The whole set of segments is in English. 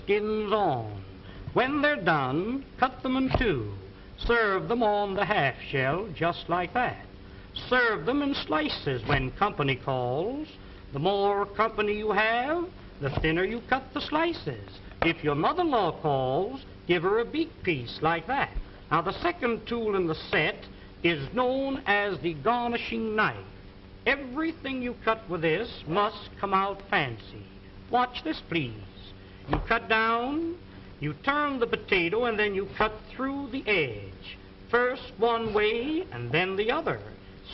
skins on. When they're done, cut them in two. Serve them on the half shell, just like that. Serve them in slices when company calls. The more company you have, the thinner you cut the slices. If your mother-in-law calls, give her a beak piece like that. Now, the second tool in the set is known as the garnishing knife. Everything you cut with this must come out fancy. Watch this, please. You cut down, you turn the potato, and then you cut through the edge. First one way, and then the other.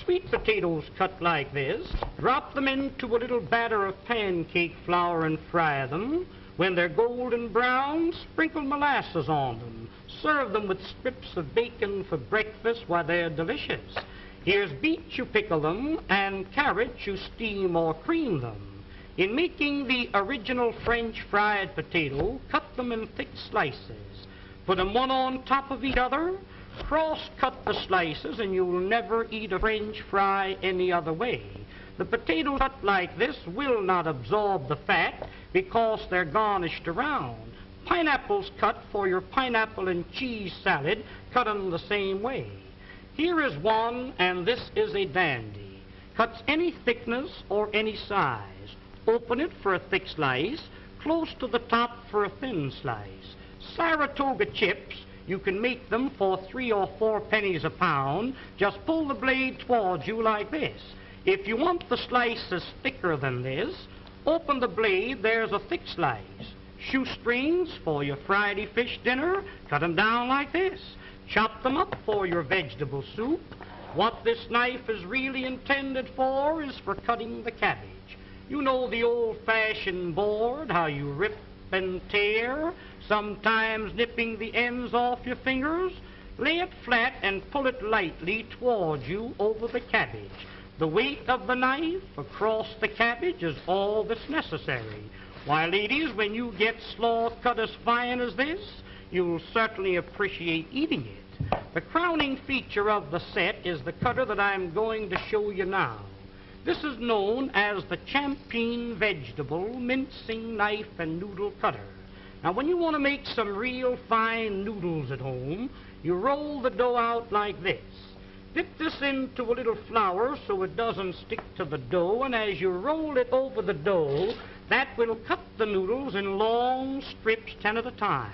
Sweet potatoes cut like this. Drop them into a little batter of pancake flour and fry them. When they're golden brown, sprinkle molasses on them. Serve them with strips of bacon for breakfast while they're delicious. Here's beets, you pickle them, and carrots, you steam or cream them. In making the original French fried potato, cut them in thick slices. Put them one on top of each other. Cross-cut the slices, and you'll never eat a French fry any other way. The potatoes cut like this will not absorb the fat because they're garnished around. Pineapples cut for your pineapple and cheese salad, cut them the same way. Here is one, and this is a dandy. Cuts any thickness or any size. Open it for a thick slice, close to the top for a thin slice. Saratoga chips, you can make them for 3 or 4 pennies a pound. Just pull the blade towards you like this. If you want the slices thicker than this, open the blade, there's a thick slice. Shoestrings for your Friday fish dinner, cut them down like this. Chop them up for your vegetable soup. What this knife is really intended for is for cutting the cabbage. You know the old-fashioned board, how you rip and tear, sometimes nipping the ends off your fingers. Lay it flat and pull it lightly towards you over the cabbage. The weight of the knife across the cabbage is all that's necessary. Why, ladies, when you get slaw cut as fine as this, you'll certainly appreciate eating it. The crowning feature of the set is the cutter that I'm going to show you now. This is known as the Champeen Vegetable Mincing Knife and Noodle Cutter. Now, when you want to make some real fine noodles at home, you roll the dough out like this. Dip this into a little flour so it doesn't stick to the dough, and as you roll it over the dough, that will cut the noodles in long strips, 10 at a time.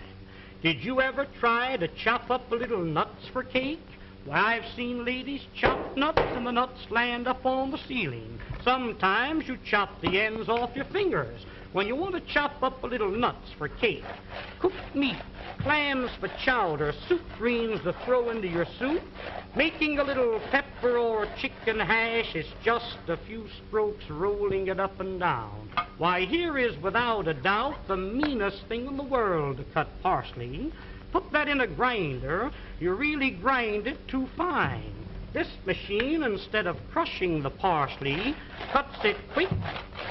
Did you ever try to chop up a little nuts for cake? Well, I've seen ladies chop nuts and the nuts land up on the ceiling. Sometimes you chop the ends off your fingers when you want to chop up a little nuts for cake. Cooked meat, clams for chowder, soup greens to throw into your soup. Making a little pepper or chicken hash is just a few strokes rolling it up and down. Why, here is without a doubt the meanest thing in the world to cut parsley. Put that in a grinder, you really grind it too fine. This machine, instead of crushing the parsley, cuts it quick,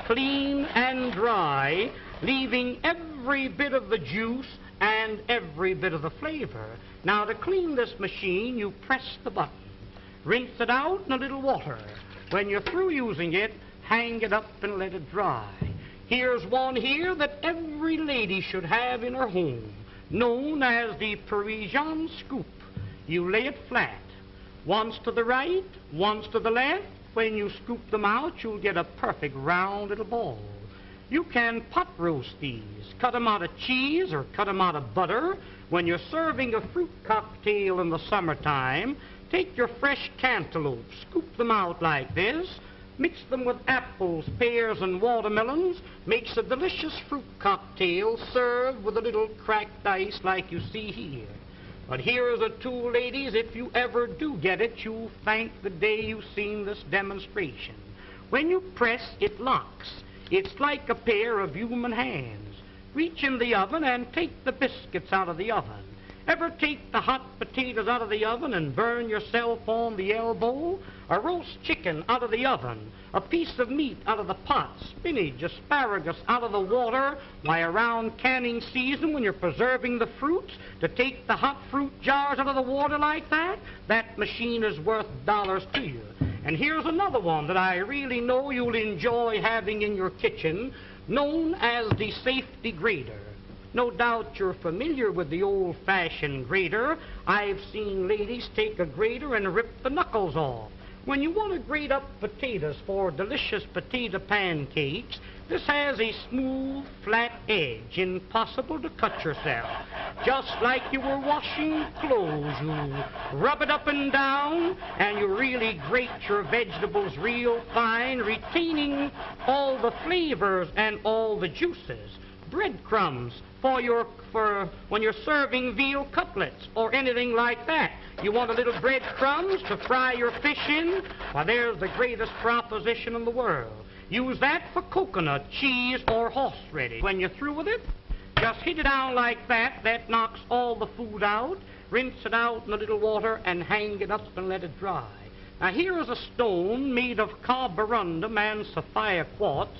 clean, and dry, leaving every bit of the juice and every bit of the flavor. Now, to clean this machine, you press the button. Rinse it out in a little water. When you're through using it, hang it up and let it dry. Here's one here that every lady should have in her home, known as the Parisian scoop. You lay it flat, once to the right, once to the left. When you scoop them out, you'll get a perfect round little ball. You can pot roast these, cut them out of cheese or cut them out of butter. When you're serving a fruit cocktail in the summertime, take your fresh cantaloupe, scoop them out like this, mix them with apples, pears, and watermelons, makes a delicious fruit cocktail served with a little cracked ice like you see here. But here is a tool, ladies, if you ever do get it, you'll thank the day you've seen this demonstration. When you press, it locks. It's like a pair of human hands. Reach in the oven and take the biscuits out of the oven. Ever take the hot potatoes out of the oven and burn yourself on the elbow? A roast chicken out of the oven, a piece of meat out of the pot, spinach, asparagus out of the water. Why, around canning season, when you're preserving the fruits, to take the hot fruit jars out of the water like that, that machine is worth dollars to you. And here's another one that I really know you'll enjoy having in your kitchen, known as the safety grater. No doubt you're familiar with the old-fashioned grater. I've seen ladies take a grater and rip the knuckles off. When you want to grate up potatoes for delicious potato pancakes, this has a smooth, flat edge, impossible to cut yourself. Just like you were washing clothes, you rub it up and down, and you really grate your vegetables real fine, retaining all the flavors and all the juices. Breadcrumbs for when you're serving veal cutlets or anything like that. You want a little breadcrumbs to fry your fish in? Why, there's the greatest proposition in the world. Use that for coconut, cheese, or horseradish. When you're through with it, just heat it down like that. That knocks all the food out. Rinse it out in a little water and hang it up and let it dry. Now here is a stone made of carborundum and sapphire quartz,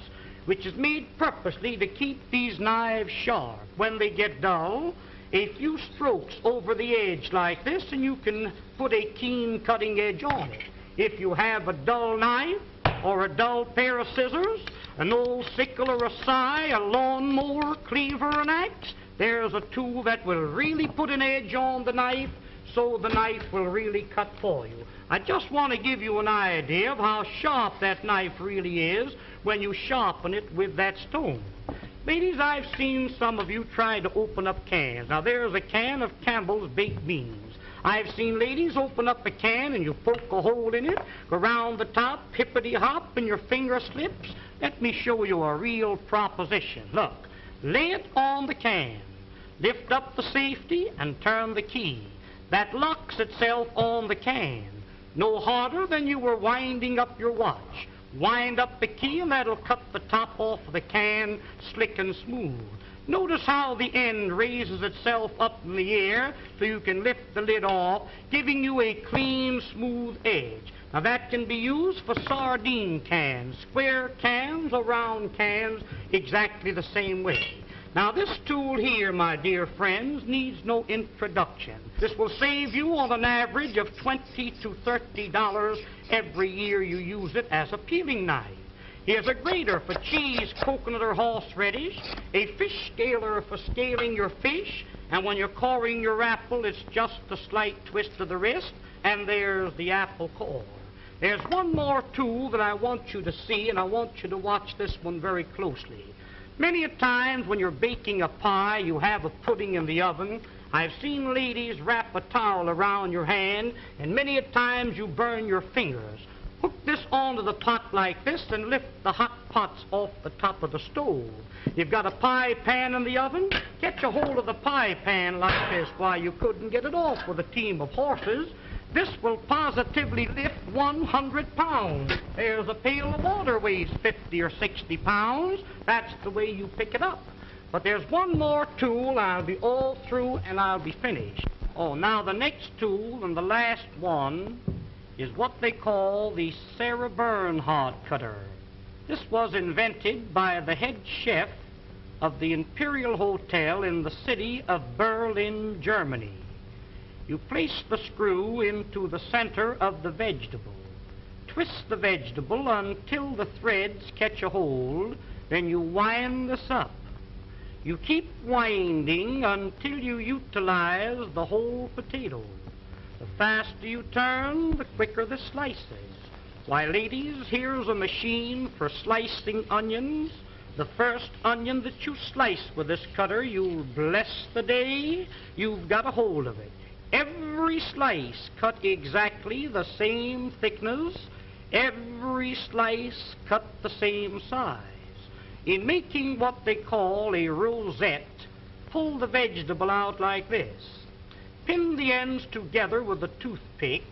which is made purposely to keep these knives sharp. When they get dull, a few strokes over the edge like this, and you can put a keen cutting edge on it. If you have a dull knife or a dull pair of scissors, an old sickle or a scythe, a lawnmower, cleaver, an axe, there's a tool that will really put an edge on the knife, so the knife will really cut for you. I just want to give you an idea of how sharp that knife really is when you sharpen it with that stone. Ladies, I've seen some of you try to open up cans. Now, there's a can of Campbell's baked beans. I've seen ladies open up a can and you poke a hole in it, go round the top, hippity-hop, and your finger slips. Let me show you a real proposition. Look, lay it on the can, lift up the safety, and turn the key. That locks itself on the can. No harder than you were winding up your watch. Wind up the key and that'll cut the top off of the can slick and smooth. Notice how the end raises itself up in the air so you can lift the lid off, giving you a clean, smooth edge. Now that can be used for sardine cans, square cans or round cans, exactly the same way. Now this tool here, my dear friends, needs no introduction. This will save you on an average of $20 to $30 every year you use it as a peeling knife. Here's a grater for cheese, coconut, or horseradish, a fish scaler for scaling your fish, and when you're coring your apple, it's just a slight twist of the wrist, and there's the apple core. There's one more tool that I want you to see, and I want you to watch this one very closely. Many a times when you're baking a pie, you have a pudding in the oven. I've seen ladies wrap a towel around your hand, and many a times you burn your fingers. Hook this onto the pot like this and lift the hot pots off the top of the stove. You've got a pie pan in the oven. Catch a hold of the pie pan like this. Why, you couldn't get it off with a team of horses. This will positively lift 100 pounds. There's a pail of water weighs 50 or 60 pounds. That's the way you pick it up. But there's one more tool. I'll be all through and I'll be finished. Oh, now the next tool and the last one is what they call the Sarah Bernhardt cutter. This was invented by the head chef of the Imperial Hotel in the city of Berlin, Germany. You place the screw into the center of the vegetable. Twist the vegetable until the threads catch a hold, then you wind this up. You keep winding until you utilize the whole potato. The faster you turn, the quicker the slices. Why, ladies, here's a machine for slicing onions. The first onion that you slice with this cutter, you'll bless the day you've got a hold of it. Every slice cut exactly the same thickness. Every slice cut the same size. In making what they call a rosette, pull the vegetable out like this. Pin the ends together with a toothpick.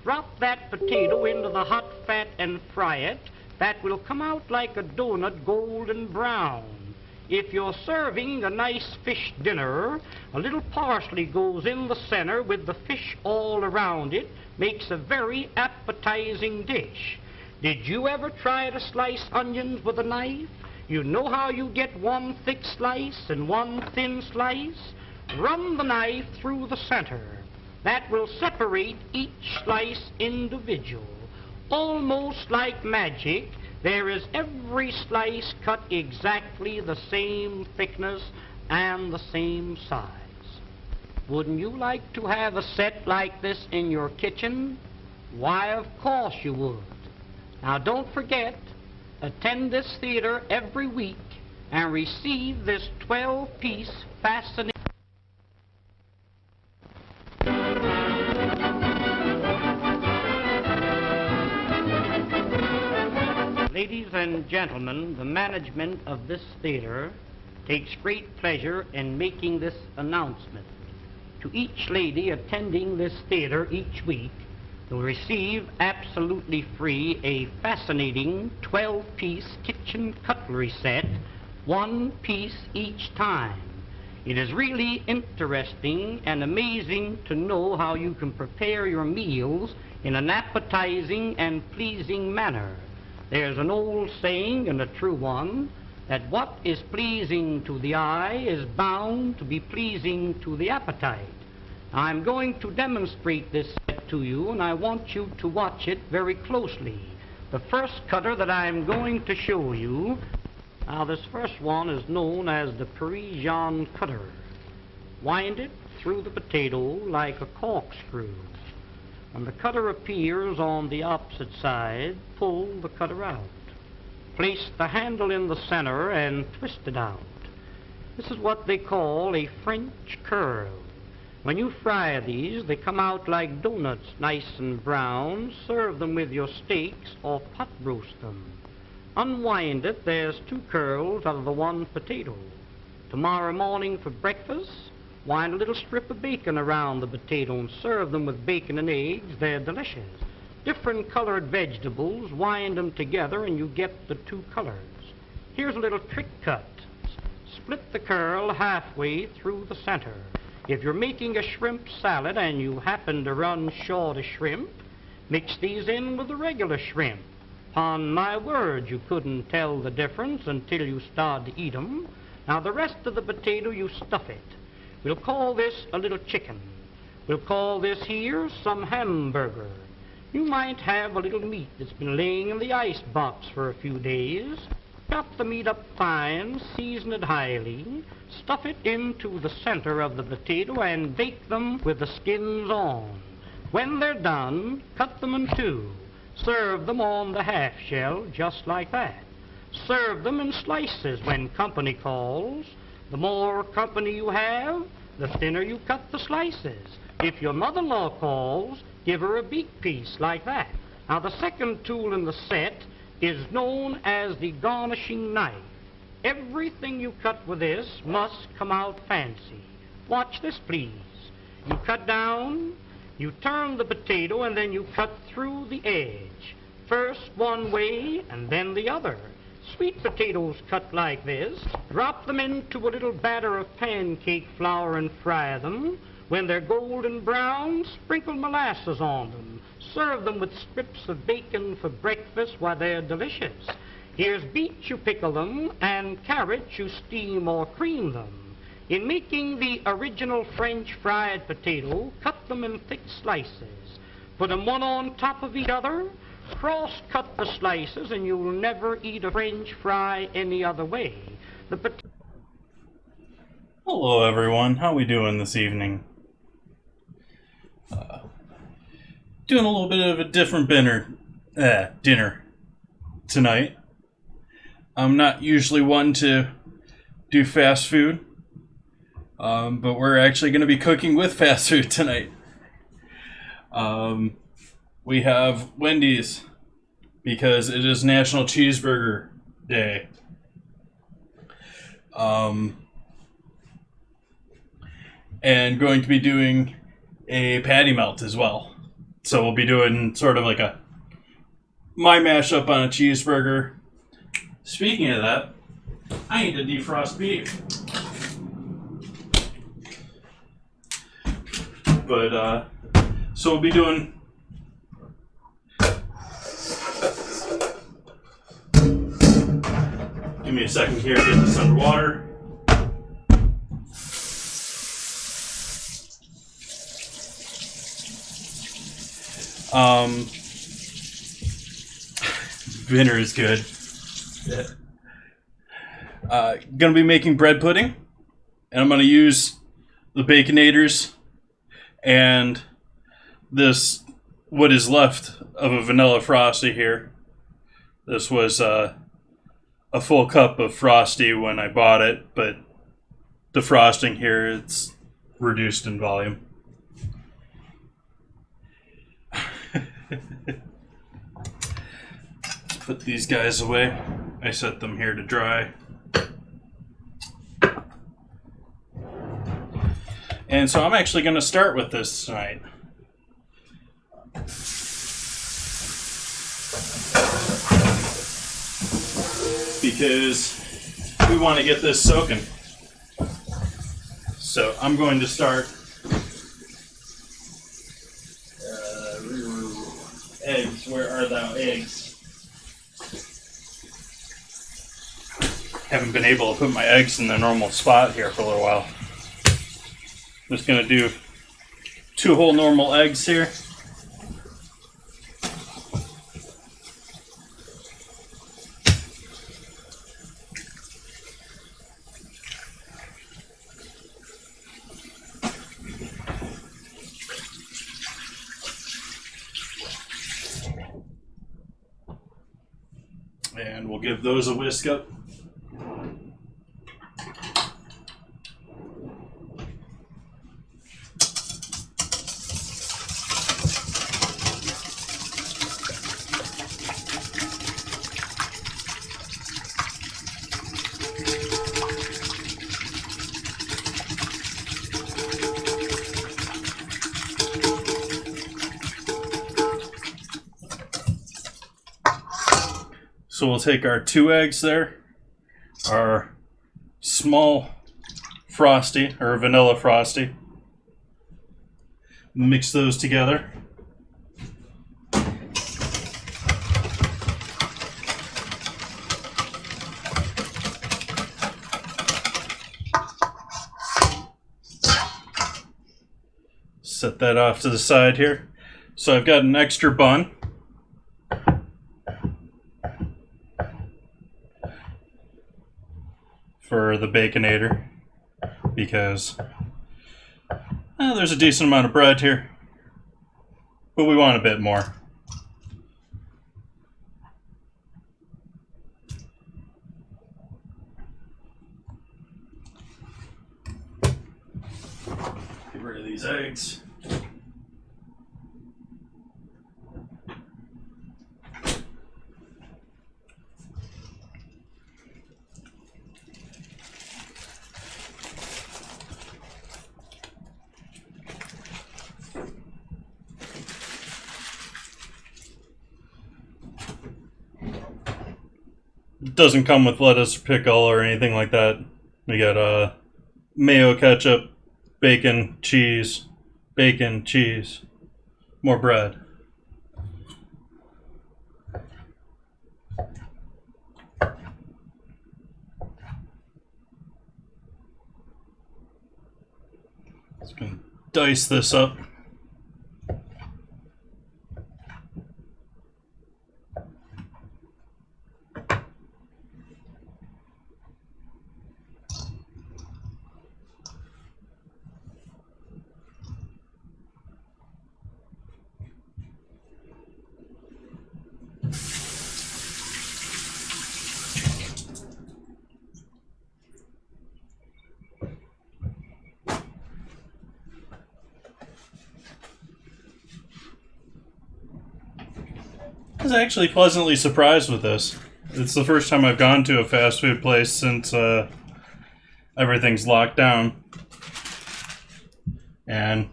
Drop that potato into the hot fat and fry it. That will come out like a donut, golden brown. If you're serving a nice fish dinner, a little parsley goes in the center with the fish all around it, makes a very appetizing dish. Did you ever try to slice onions with a knife? You know how you get one thick slice and one thin slice? Run the knife through the center. That will separate each slice individual. Almost like magic, there is every slice cut exactly the same thickness, and the same size. Wouldn't you like to have a set like this in your kitchen? Why, of course you would. Now don't forget, attend this theater every week and receive this 12-piece fascinating... Ladies and gentlemen, the management of this theater takes great pleasure in making this announcement. To each lady attending this theater each week will receive absolutely free a fascinating 12-piece kitchen cutlery set, one piece each time. It is really interesting and amazing to know how you can prepare your meals in an appetizing and pleasing manner. There's an old saying, and a true one, that what is pleasing to the eye is bound to be pleasing to the appetite. I'm going to demonstrate this set to you, and I want you to watch it very closely. The first cutter that I'm going to show you, now this first one is known as the Parisian cutter. Wind it through the potato like a corkscrew. When the cutter appears on the opposite side, pull the cutter out. Place the handle in the center and twist it out. This is what they call a French curl. When you fry these, they come out like donuts, nice and brown. Serve them with your steaks or pot roast them. Unwind it, there's two curls out of the one potato. Tomorrow morning for breakfast, wind a little strip of bacon around the potato and serve them with bacon and eggs. They're delicious. Different colored vegetables, wind them together and you get the two colors. Here's a little trick cut. Split the curl halfway through the center. If you're making a shrimp salad and you happen to run short of shrimp, mix these in with the regular shrimp. Upon my word, you couldn't tell the difference until you start to eat them. Now the rest of the potato, you stuff it. We'll call this a little chicken. We'll call this here some hamburger. You might have a little meat that's been laying in the ice box for a few days. Chop the meat up fine, season it highly, stuff it into the center of the potato and bake them with the skins on. When they're done, cut them in two. Serve them on the half shell just like that. Serve them in slices when company calls. The more company you have, the thinner you cut the slices. If your mother-in-law calls, give her a beak piece like that. Now the second tool in the set is known as the garnishing knife. Everything you cut with this must come out fancy. Watch this, please. You cut down, you turn the potato, and then you cut through the edge. First one way and then the other. Sweet potatoes cut like this, drop them into a little batter of pancake flour and fry them. When they're golden brown, sprinkle molasses on them. Serve them with strips of bacon for breakfast. Why, they're delicious. Here's beets, you pickle them, and carrots, you steam or cream them. In making the original French fried potato, cut them in thick slices. Put them one on top of each other. Cross-cut the slices, and you'll never eat a French fry any other way. Hello, everyone. How we doing this evening? Doing a little bit of a different dinner tonight. I'm not usually one to do fast food, but we're actually going to be cooking with fast food tonight. We have Wendy's because it is National Cheeseburger Day. And going to be doing a patty melt as well. So we'll be doing sort of like my mashup on a cheeseburger. Speaking of that, I need to defrost beef. But, so we'll be doing... Give me a second here to get this underwater. Dinner is good. Gonna be making bread pudding. And I'm going to use the Baconators and this, what is left of a vanilla Frosty here. This was a full cup of Frosty when I bought it, but the frosting here, it's reduced in volume. Let's put these guys away. I set them here to dry. And so I'm actually going to start with this tonight. Because we want to get this soaking. So I'm going to start eggs. Where are thou eggs? Haven't been able to put my eggs in the normal spot here for a little while. Just going to do 2 whole normal eggs here. And we'll give those a whisk up. So we'll take our 2 eggs there, our small Frosty, or vanilla Frosty, mix those together. Set that off to the side here. So I've got an extra bun. For the Baconator, because there's a decent amount of bread here, but we want a bit more. Get rid of these eggs. It doesn't come with lettuce or pickle or anything like that. We got mayo, ketchup, bacon, cheese, more bread. Just gonna dice this up. I was actually pleasantly surprised with this. It's the first time I've gone to a fast food place since everything's locked down. And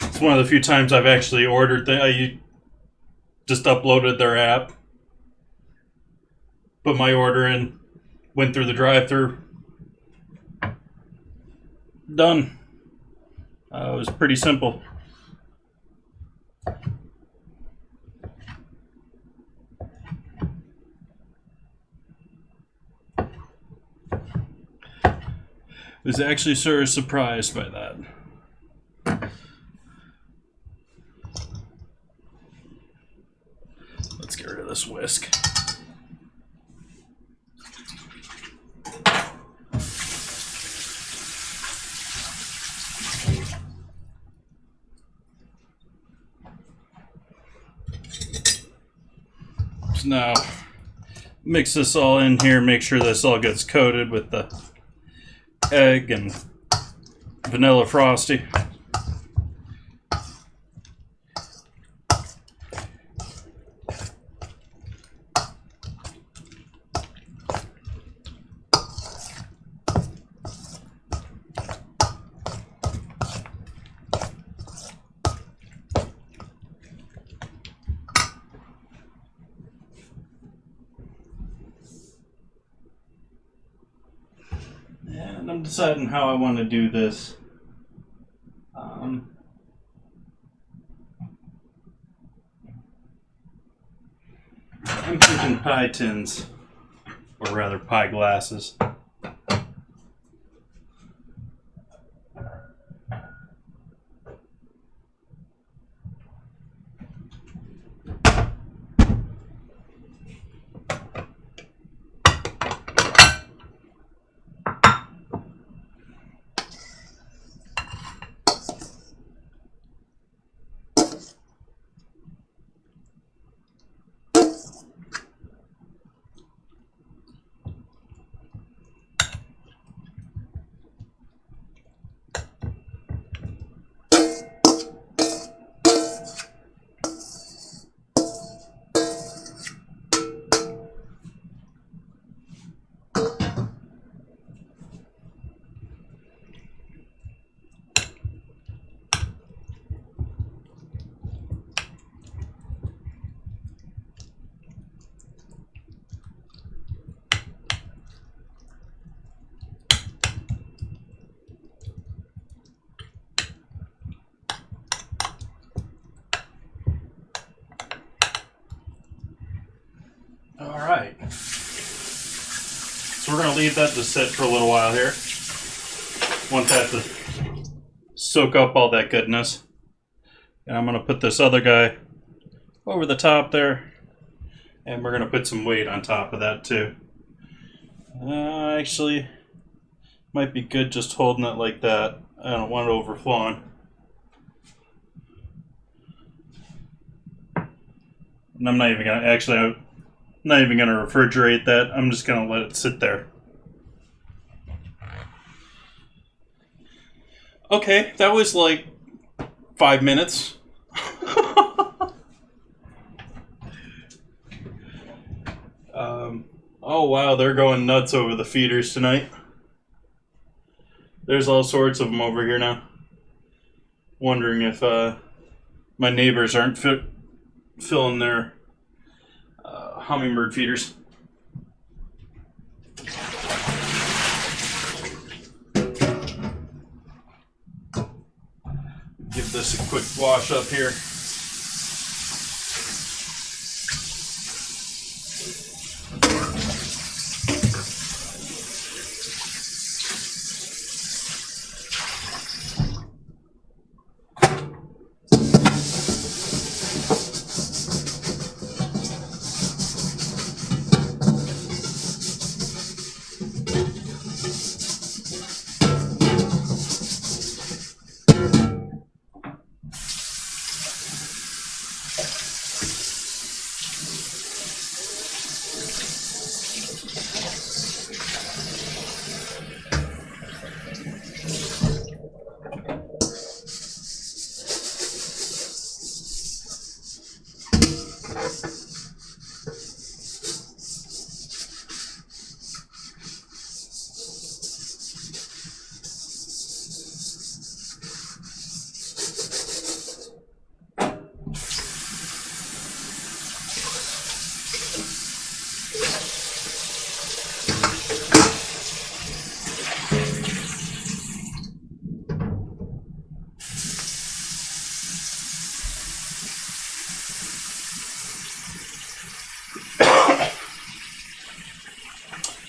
it's one of the few times I've actually ordered I just uploaded their app, put my order in, went through the drive-thru, done. It was pretty simple. Was actually sort of surprised by that. Let's get rid of this whisk. Now, mix this all in here, make sure this all gets coated with the egg and vanilla frosty. And I'm deciding how I want to do this. I'm thinking pie tins, or rather pie glasses. Alright, so we're going to leave that to sit for a little while here. Want that to soak up all that goodness. And I'm going to put this other guy over the top there. And we're going to put some weight on top of that too. Actually, might be good just holding it like that. I don't want it overflowing. And I'm not even going to, actually, I'm not even going to refrigerate that. I'm just going to let it sit there. Okay, that was like 5 minutes. Oh wow, they're going nuts over the feeders tonight. There's all sorts of them over here now. Wondering if my neighbors aren't filling their hummingbird feeders. Give this a quick wash up here.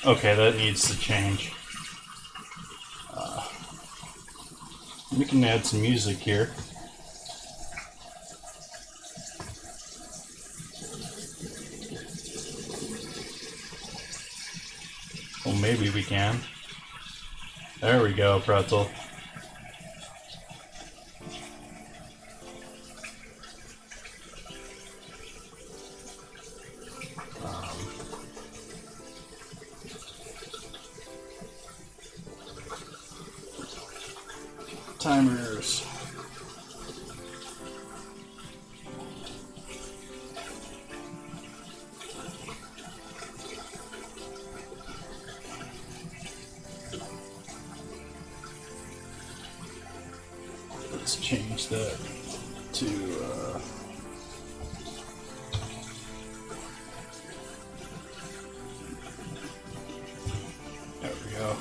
Okay, that needs to change. We can add some music here. Well, maybe we can. There we go, pretzel. timers. Let's change that to there we go.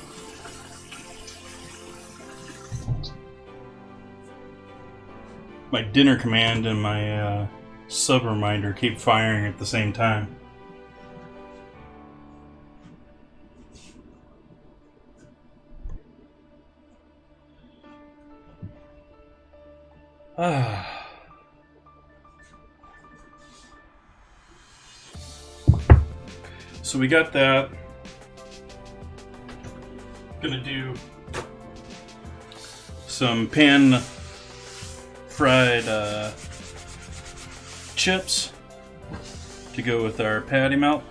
My dinner command and my sub reminder keep firing at the same time. So we got that. Gonna do some pan fried chips to go with our patty melt.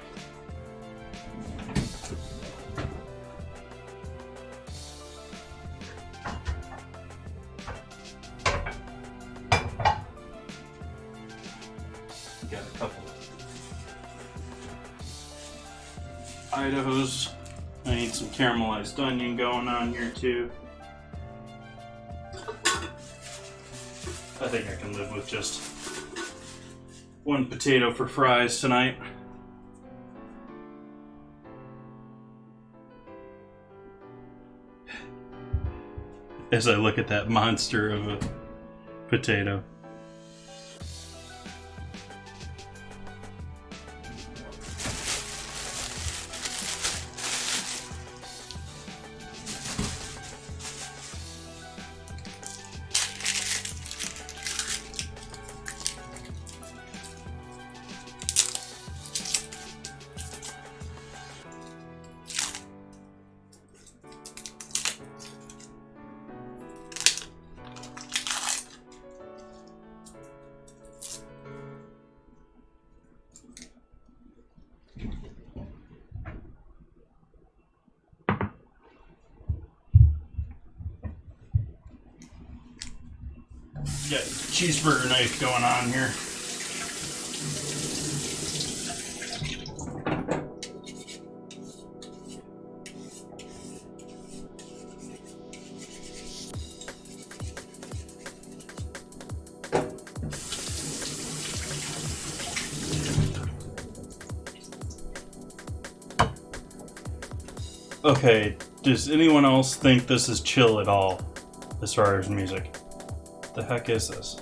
Got a couple Idahos. I need some caramelized onion going on here too. I think I can live with just one potato for fries tonight. As I look at that monster of a potato. Got a cheeseburger knife going on here. Okay, does anyone else think this is chill at all as far as music? The heck is this?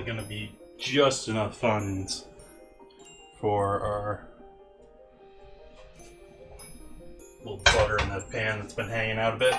going to be just enough funds for our little butter in that pan that's been hanging out a bit.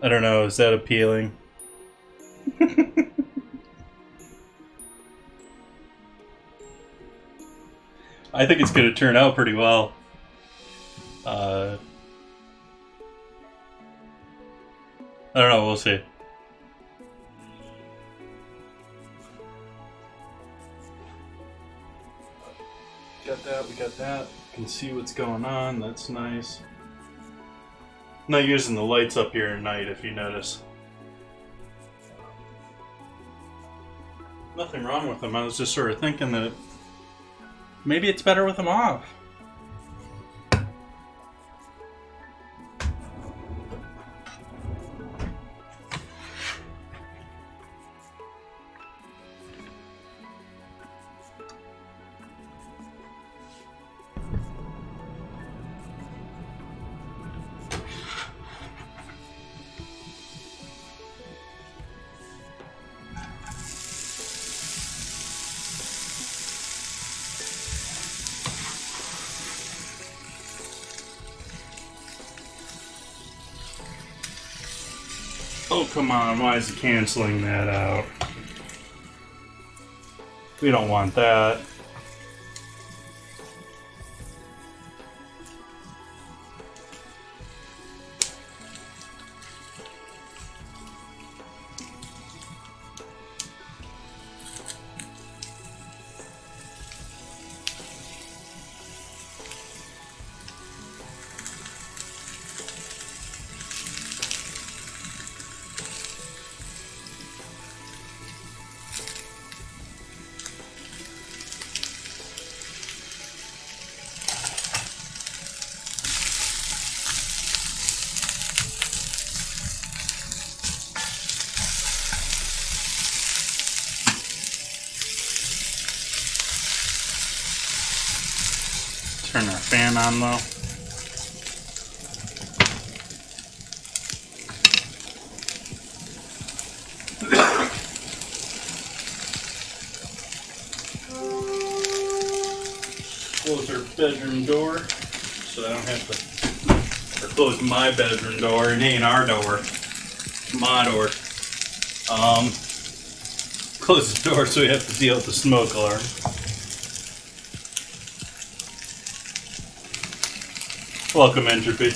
I don't know, is that appealing? I think it's going to turn out pretty well. I don't know, we'll see. Got that, we got that. You can see what's going on, that's nice. Not using the lights up here at night, if you notice. Nothing wrong with them. I was just sort of thinking that maybe it's better with them off. Oh, come on, why is it canceling that out? We don't want that. Turn our fan on though. Close our bedroom door so I don't have to, or close my bedroom door. It ain't our door, my door. Close the door so we have to deal with the smoke alarm. Welcome, Entropy.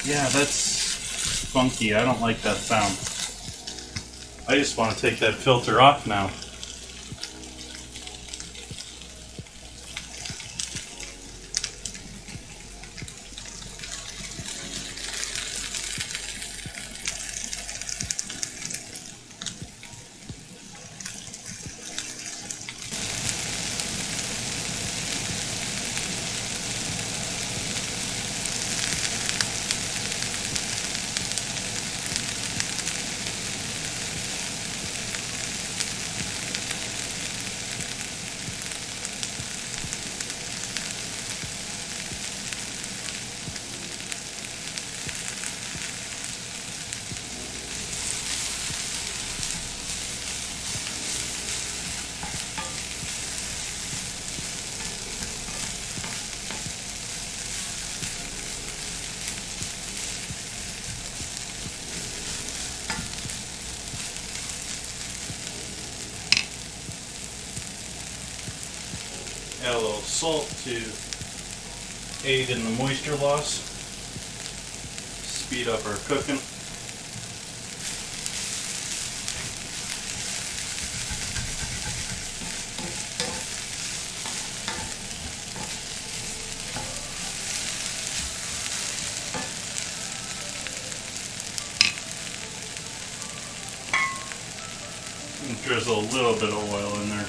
Yeah, that's funky. I don't like that sound. I just want to take that filter off now. Add a little salt to aid in the moisture loss, speed up our cooking. And drizzle a little bit of oil in there.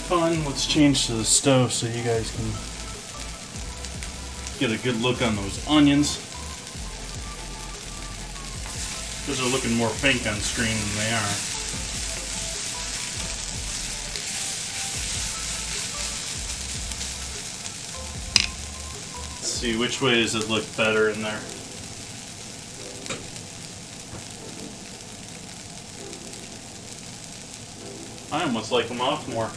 Fun. Let's change to the stove so you guys can get a good look on those onions. Because they're looking more pink on screen than they are. Let's see, which way does it look better in there? I almost like them off more.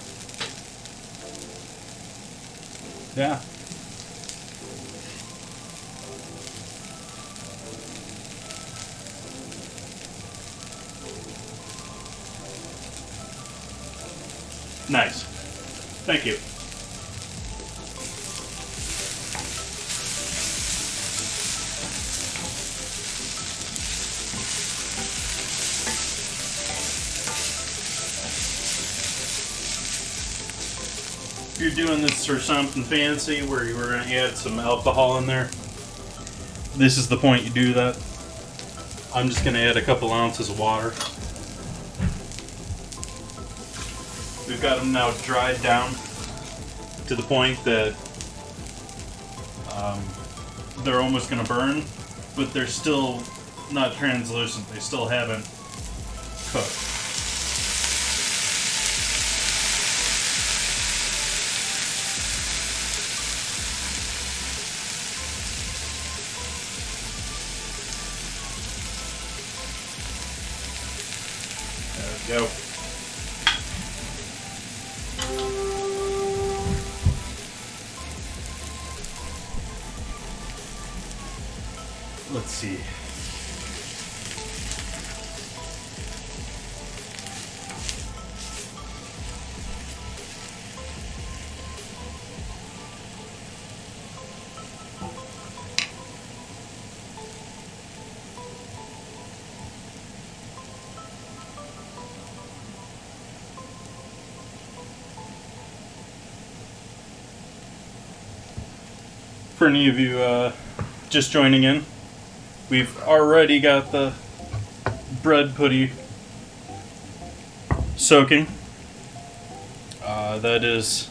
Yeah. Nice. Thank you. If you're doing this for something fancy where you were going to add some alcohol in there, this is the point you do that. I'm just going to add a couple ounces of water. We've got them now dried down to the point that they're almost going to burn, but they're still not translucent. They still haven't cooked. There we go. Let's see. For any of you just joining in, we've already got the bread putty soaking. That is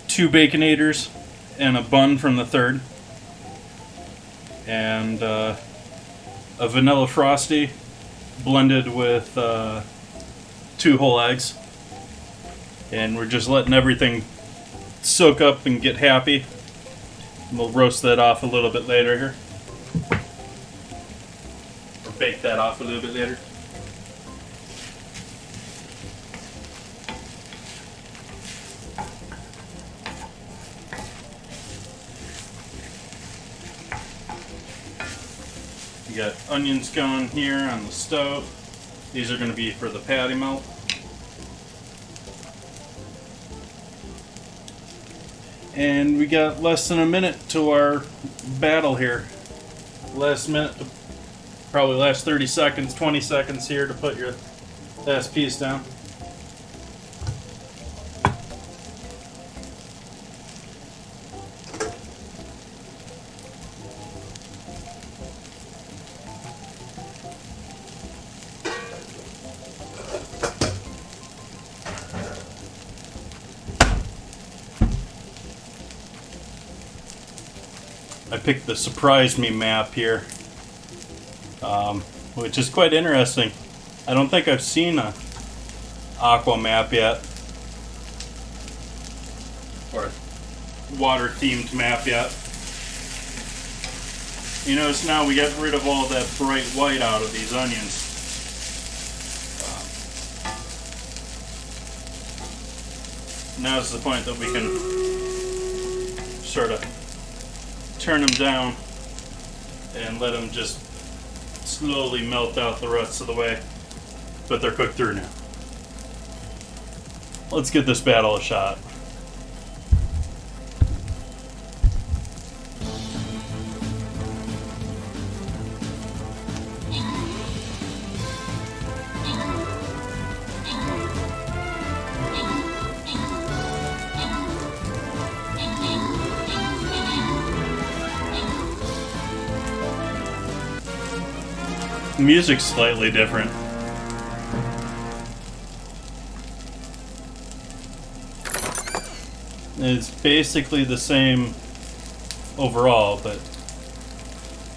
2 Baconators and a bun from the third, and a vanilla frosty blended with 2 whole eggs. And we're just letting everything soak up and get happy. We'll roast that off a little bit later here. Or bake that off a little bit later. You got onions going here on the stove. These are going to be for the patty melt. And we got less than a minute to our battle here. Last minute, probably last 30 seconds, 20 seconds here to put your last piece down. I picked the Surprise Me map here, which is quite interesting. I don't think I've seen a aqua map yet, or water themed map yet. You notice now we get rid of all that bright white out of these onions. Now is the point that we can sort of turn them down and let them just slowly melt out the rest of the way. But they're cooked through now. Let's give this battle a shot. Music's slightly different. It's basically the same overall, but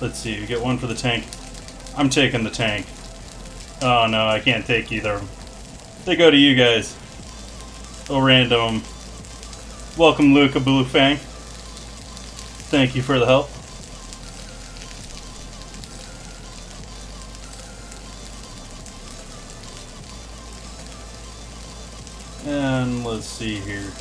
let's see, you get one for the tank. I'm taking the tank. Oh no, I can't take either of them. They go to you guys. Oh, random. Welcome, Luca Bluefang. Thank you for the help. And let's see here.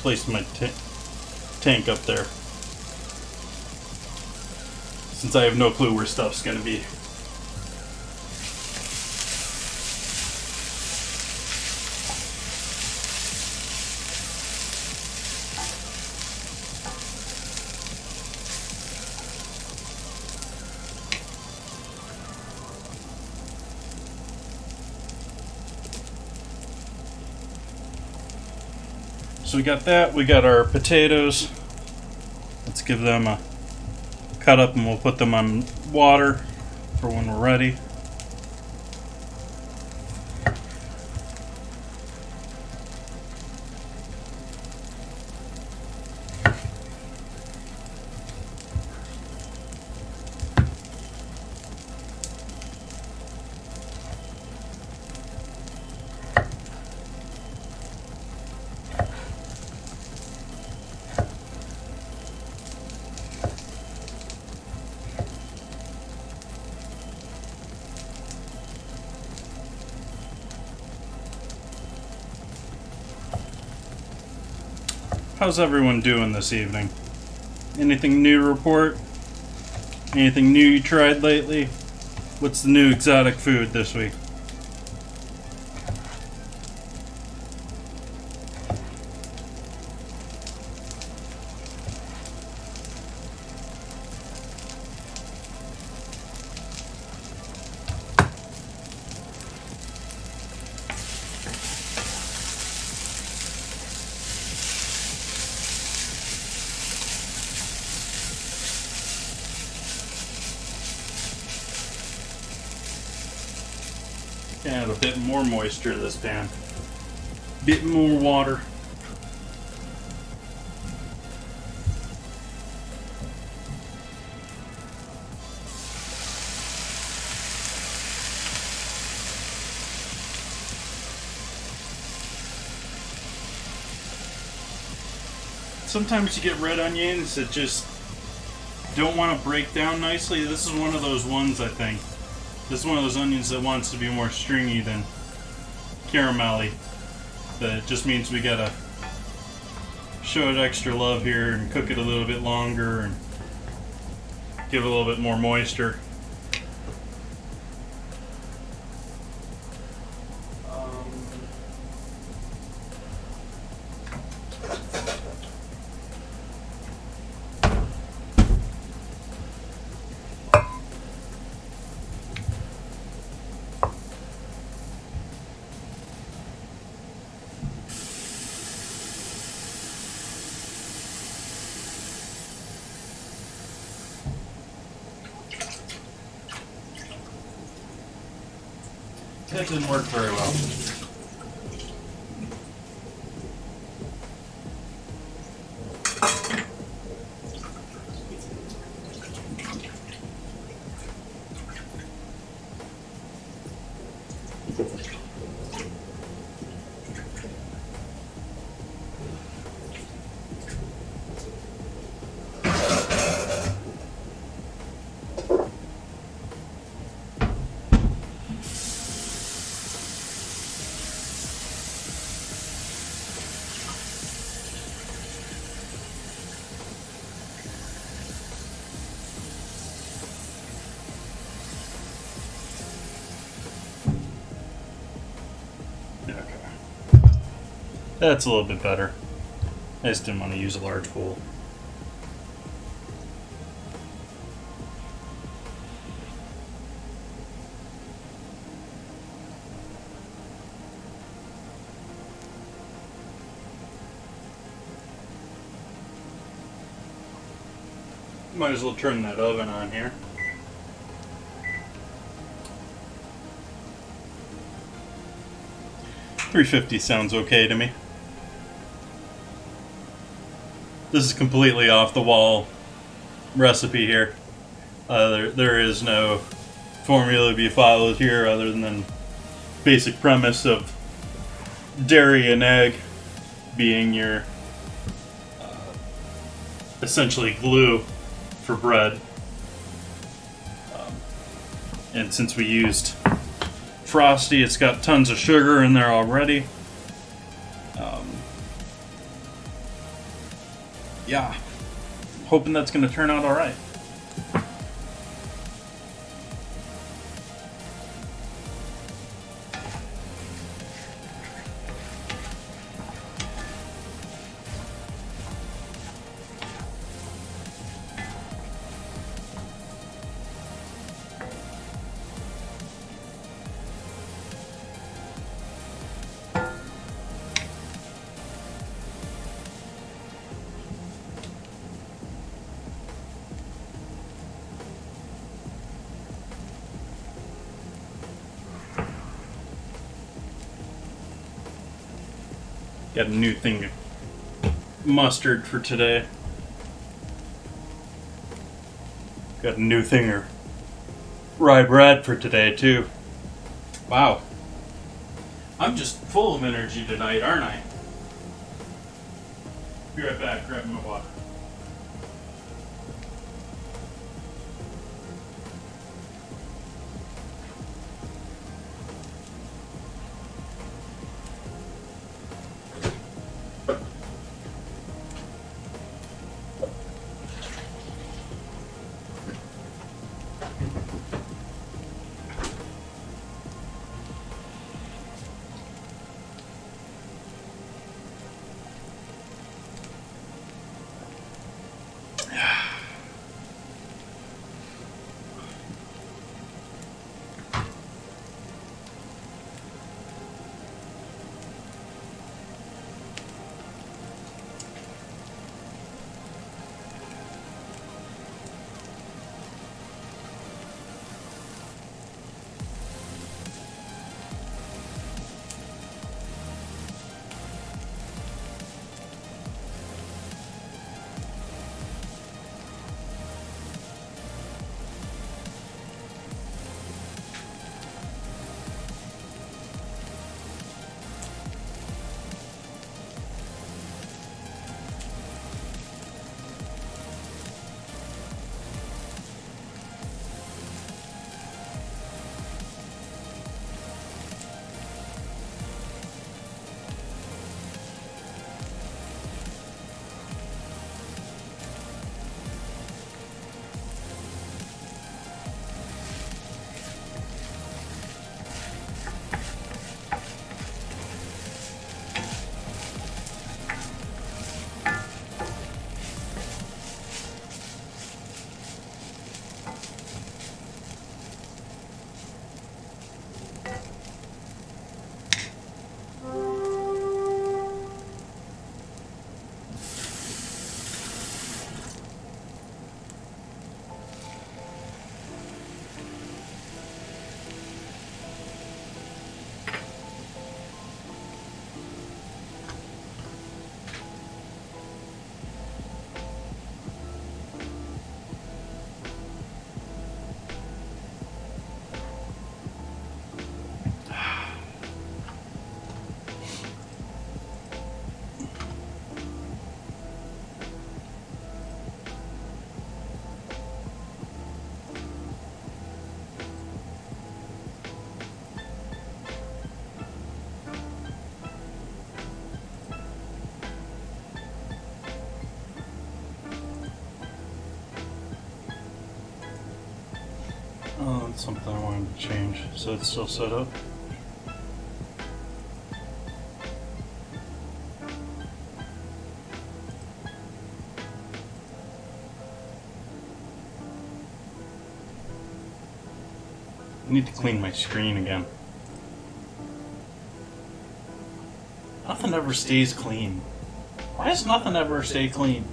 Place my tank up there, since I have no clue where stuff's gonna be. So we got that, we got our potatoes. Let's give them a cut up and we'll put them on water for when we're ready. How's everyone doing this evening? Anything new to report? Anything new you tried lately? What's the new exotic food this week? Add a bit more moisture to this pan. Bit more water. Sometimes you get red onions that just don't want to break down nicely. This is one of those ones, I think. This is one of those onions that wants to be more stringy than caramelly. That just means we gotta show it extra love here and cook it a little bit longer and give it a little bit more moisture. That didn't work very well. That's a little bit better. I just didn't want to use a large bowl. Might as well turn that oven on here. $350 sounds okay to me. This is completely off the wall recipe here. There is no formula to be followed here other than the basic premise of dairy and egg being your essentially glue for bread. And since we used Frosty, it's got tons of sugar in there already. Yeah, hoping that's going to turn out all right. Got a new thing of mustard for today. Got a new thing of rye bread for today too. Wow. I'm just full of energy tonight, aren't I? Be right back, grabbing my water. That's something I wanted to change, so it's still set up. I need to clean my screen again. Nothing ever stays clean. Why does nothing ever stay clean?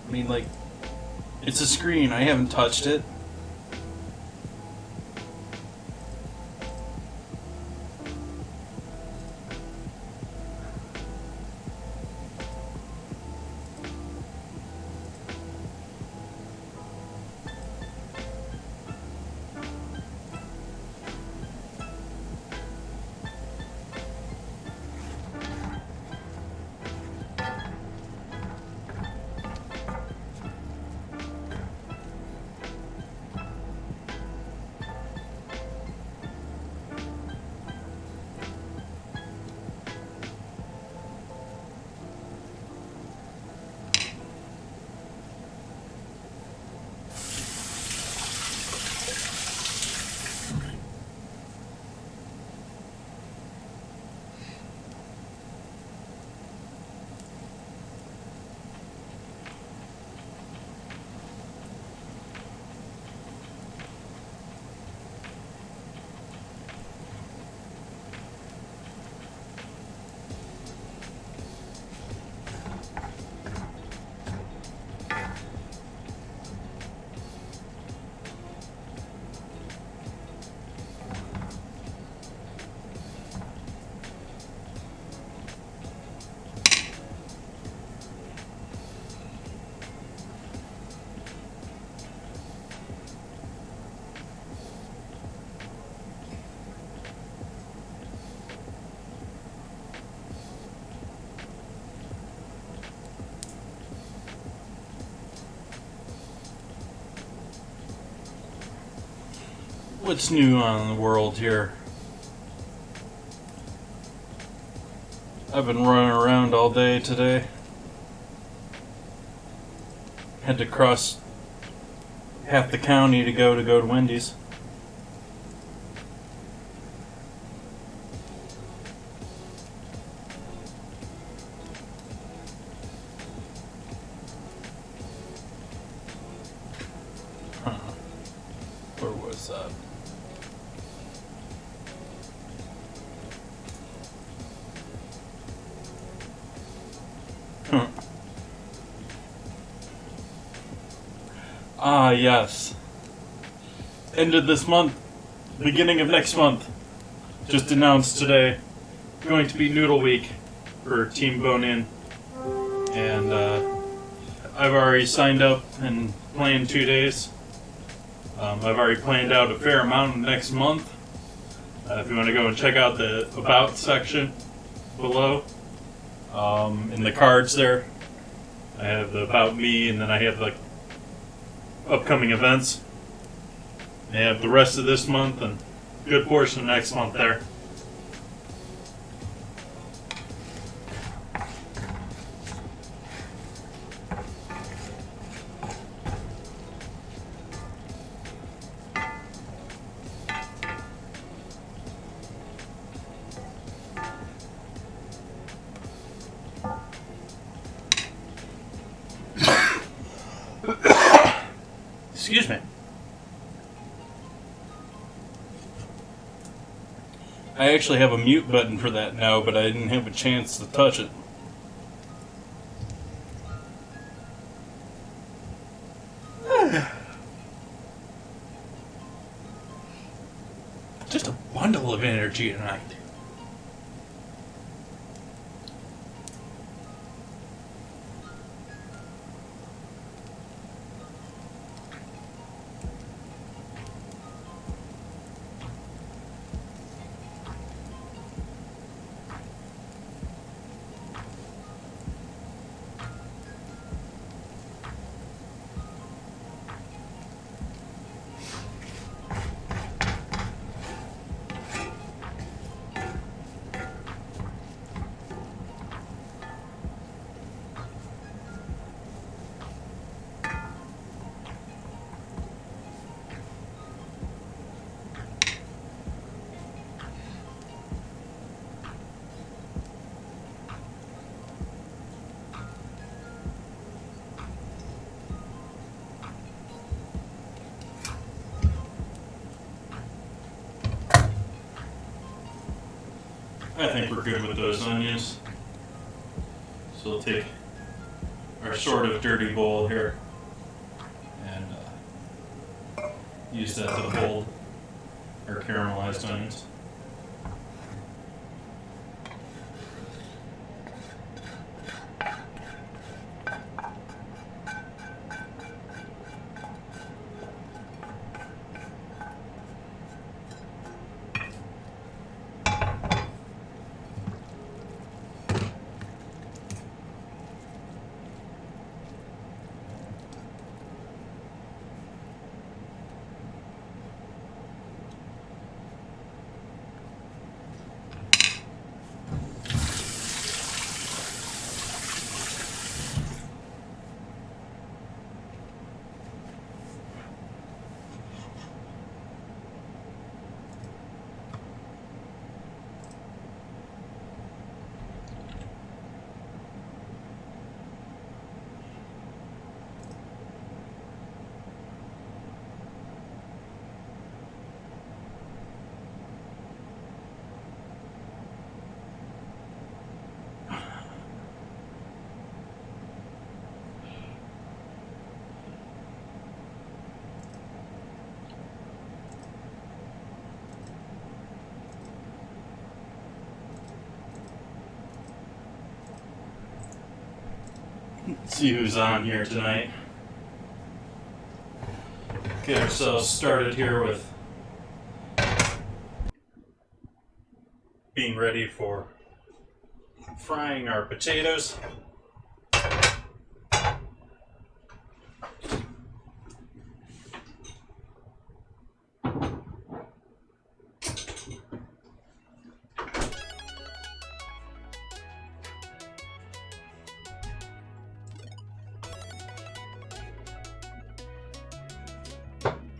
I mean, like, it's a screen, I haven't touched it. What's new on the world here? I've been running around all day today. Had to cross half the county to go to Wendy's. Where was that? Ah, yes. End of this month, beginning of next month. Just announced today. Going to be Noodle Week for Team Bone In. And I've already signed up and planned 2 days. I've already planned out a fair amount next month. If you want to go and check out the About section below, in the cards there, I have the About Me, and then I have the upcoming events. I have the rest of this month and a good portion of next month there. Excuse me. I actually have a mute button for that now, but I didn't have a chance to touch it. Just a bundle of energy tonight. I think we're good with those onions. So we'll take our sort of dirty bowl here and use that to hold our caramelized onions. See who's on here tonight. Get ourselves started here with being ready for frying our potatoes.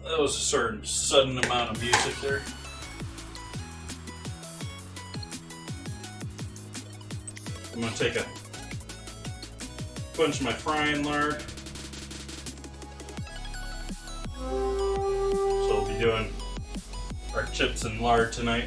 That was a certain sudden amount of music there. I'm going to take a bunch of my frying lard. So we'll be doing our chips and lard tonight.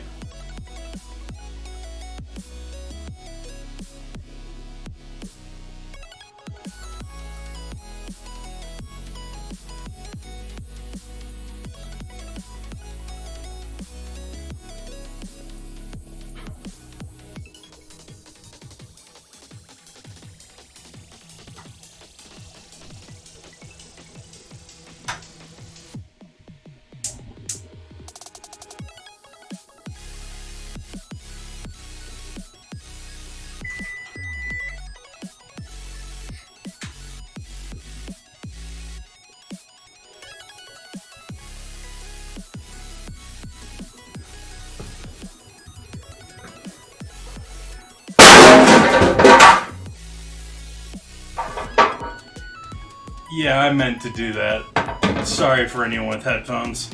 Yeah, I meant to do that. Sorry for anyone with headphones.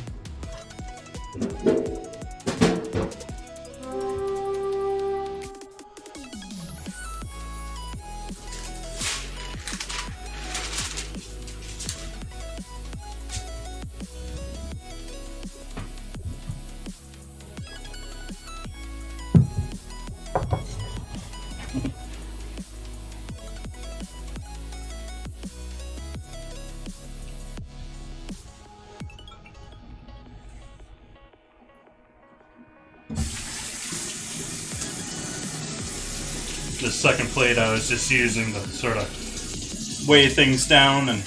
The second plate I was just using to sort of weigh things down and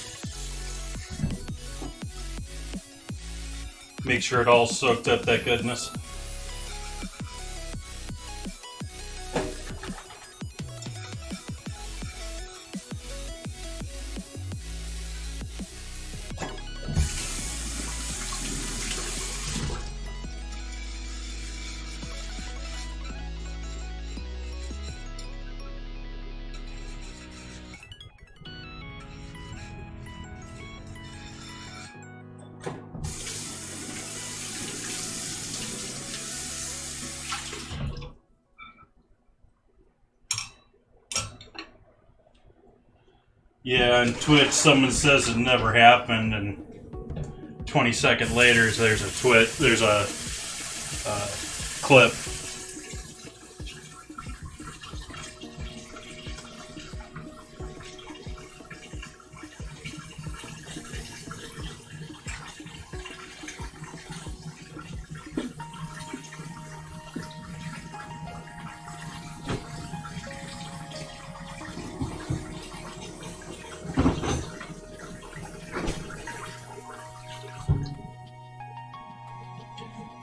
make sure it all soaked up that goodness. Yeah, on Twitch someone says it never happened, and 20 seconds later there's a clip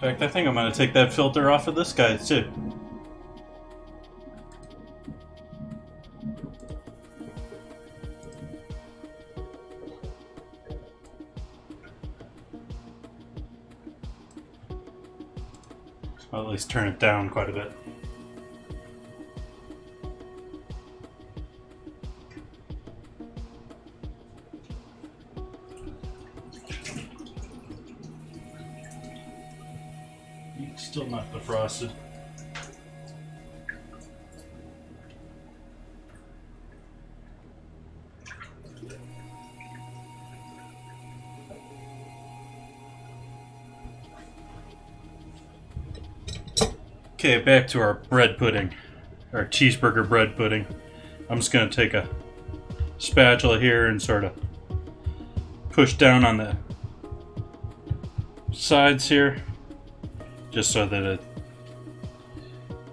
fact, I think I'm going to take that filter off of this guy, too. I'll at least turn it down quite a bit. Still not defrosted. Okay, back to our bread pudding, our cheeseburger bread pudding. I'm just going to take a spatula here and sort of push down on the sides here, just so that it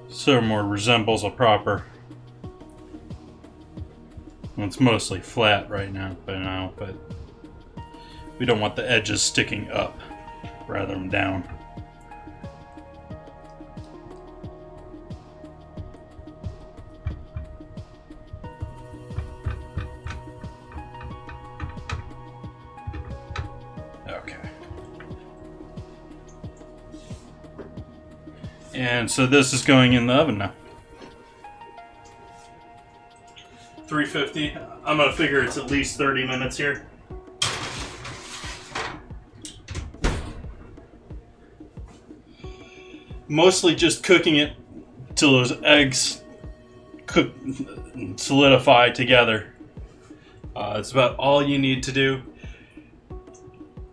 sort of more resembles a proper. Well, it's mostly flat right now, but we don't want the edges sticking up rather than down. And so this is going in the oven now. 350. I'm going to figure it's at least 30 minutes here. Mostly just cooking it till those eggs solidify together. It's about all you need to do.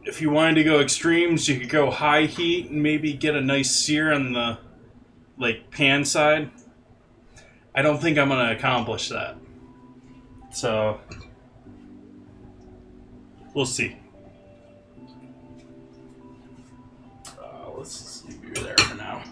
If you wanted to go extremes, you could go high heat and maybe get a nice sear on the pan side. I don't think I'm going to accomplish that. So, we'll see. Let's leave you there for now.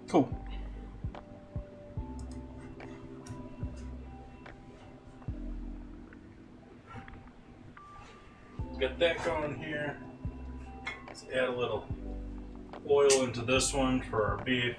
Cool. Get that going here. Let's add a little oil into this one for our beef.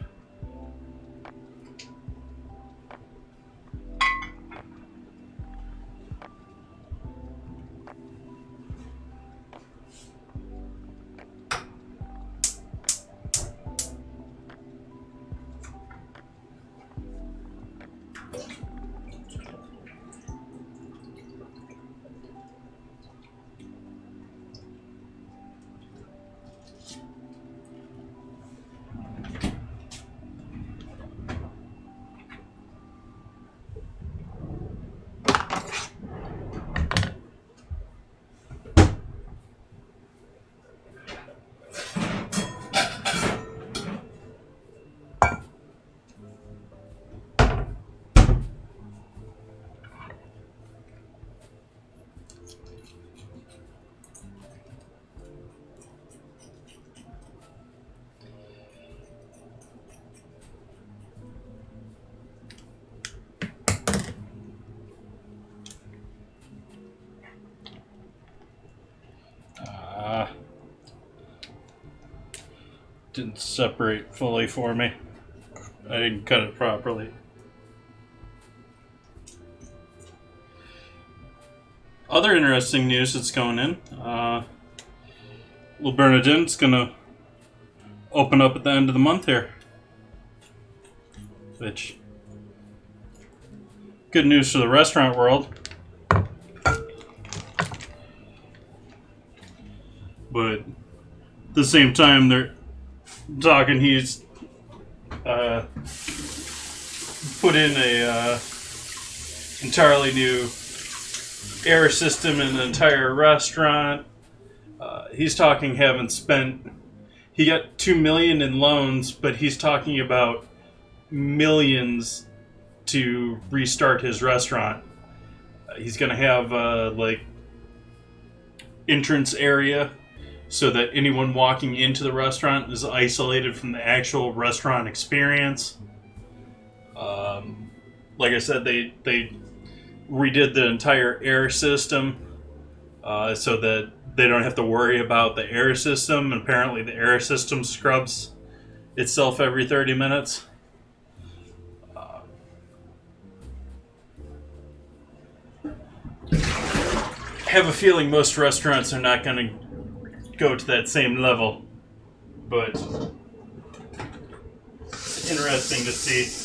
Didn't separate fully for me. I didn't cut it properly. Other interesting news that's going in. Little Bernardin's gonna open up at the end of the month here. Which, good news for the restaurant world. But at the same time, they're talking he's put in a entirely new air system in the entire restaurant. He's talking having spent, he got $2 million in loans, but he's talking about millions to restart his restaurant. He's gonna have like entrance area so that anyone walking into the restaurant is isolated from the actual restaurant experience. Like I said, they redid the entire air system so that they don't have to worry about the air system. And apparently the air system scrubs itself every 30 minutes. I have a feeling most restaurants are not going to go to that same level, but it's interesting to see.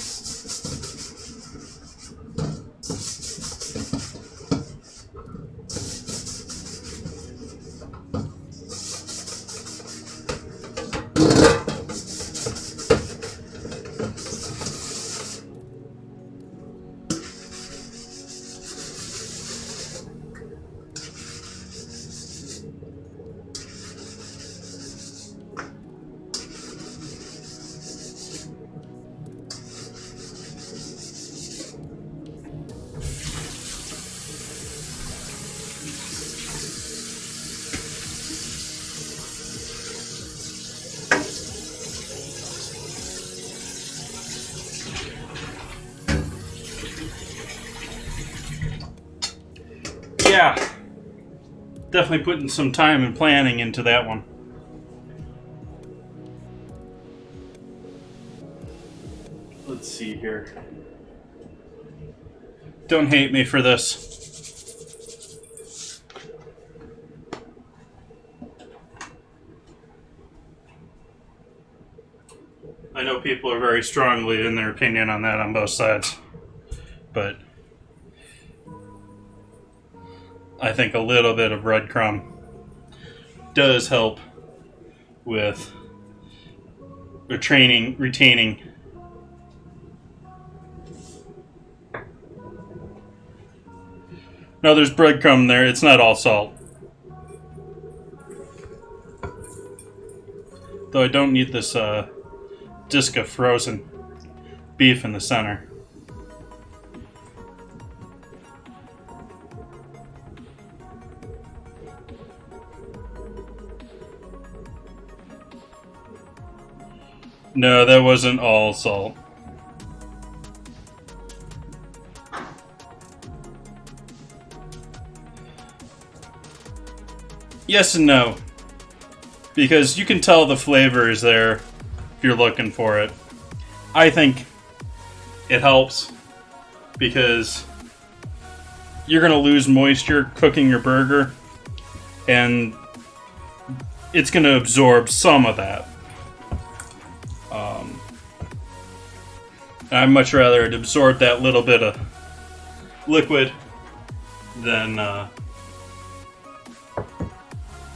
Yeah, definitely putting some time and planning into that one. Let's see here. Don't hate me for this. I know people are very strongly in their opinion on that on both sides, but I think a little bit of breadcrumb does help with retaining. No, there's breadcrumb there. It's not all salt. Though I don't need this disc of frozen beef in the center. No, that wasn't all salt. Yes and no. Because you can tell the flavor is there if you're looking for it. I think it helps because you're going to lose moisture cooking your burger, and it's going to absorb some of that. I'd much rather it absorb that little bit of liquid than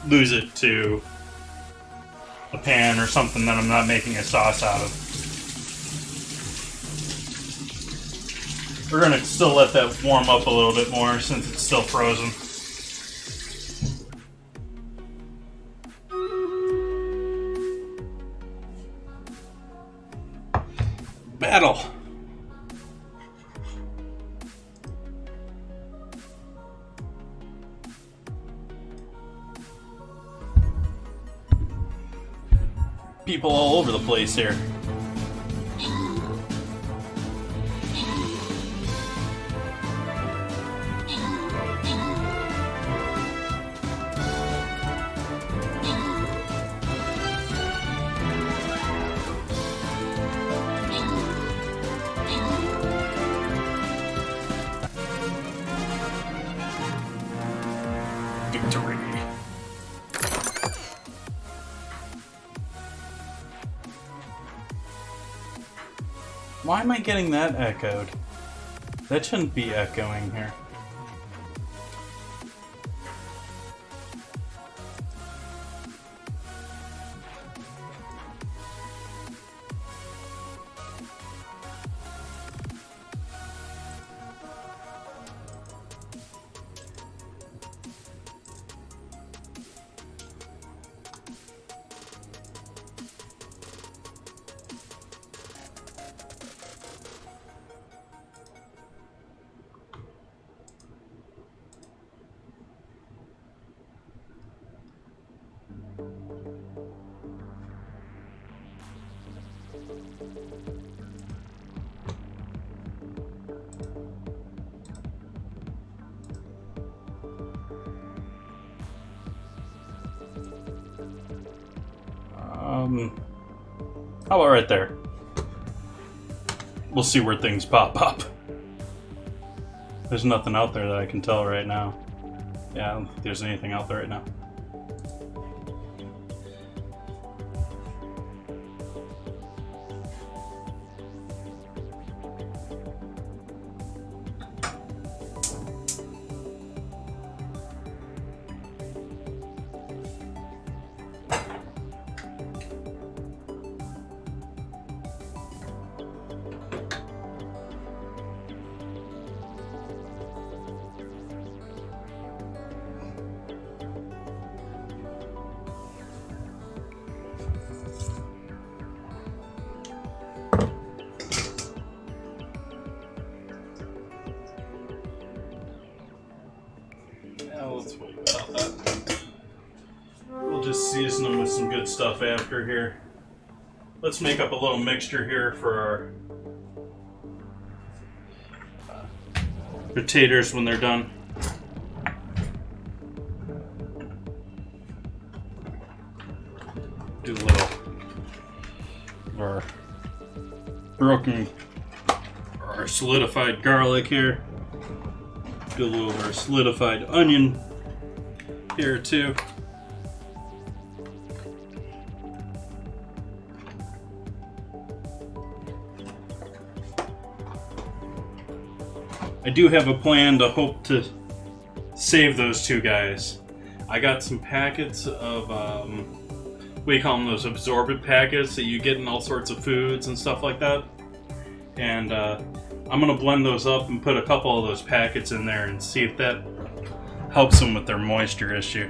lose it to a pan or something that I'm not making a sauce out of. We're going to still let that warm up a little bit more since it's still frozen. Battle. People all over the place here. victory. Why am I getting that echoed? That shouldn't be echoing here. How about right there? We'll see where things pop up. There's nothing out there that I can tell right now. Yeah, I don't think there's anything out there right now. Let's wait about that. We'll just season them with some good stuff after here. Let's make up a little mixture here for our potatoes when they're done. Do a little of our broken, our solidified garlic here. Do a little of our solidified onion here too. I do have a plan to hope to save those two guys. I got some packets of, what do you call them, those absorbent packets that you get in all sorts of foods and stuff like that. And I'm going to blend those up and put a couple of those packets in there and see if that helps them with their moisture issue.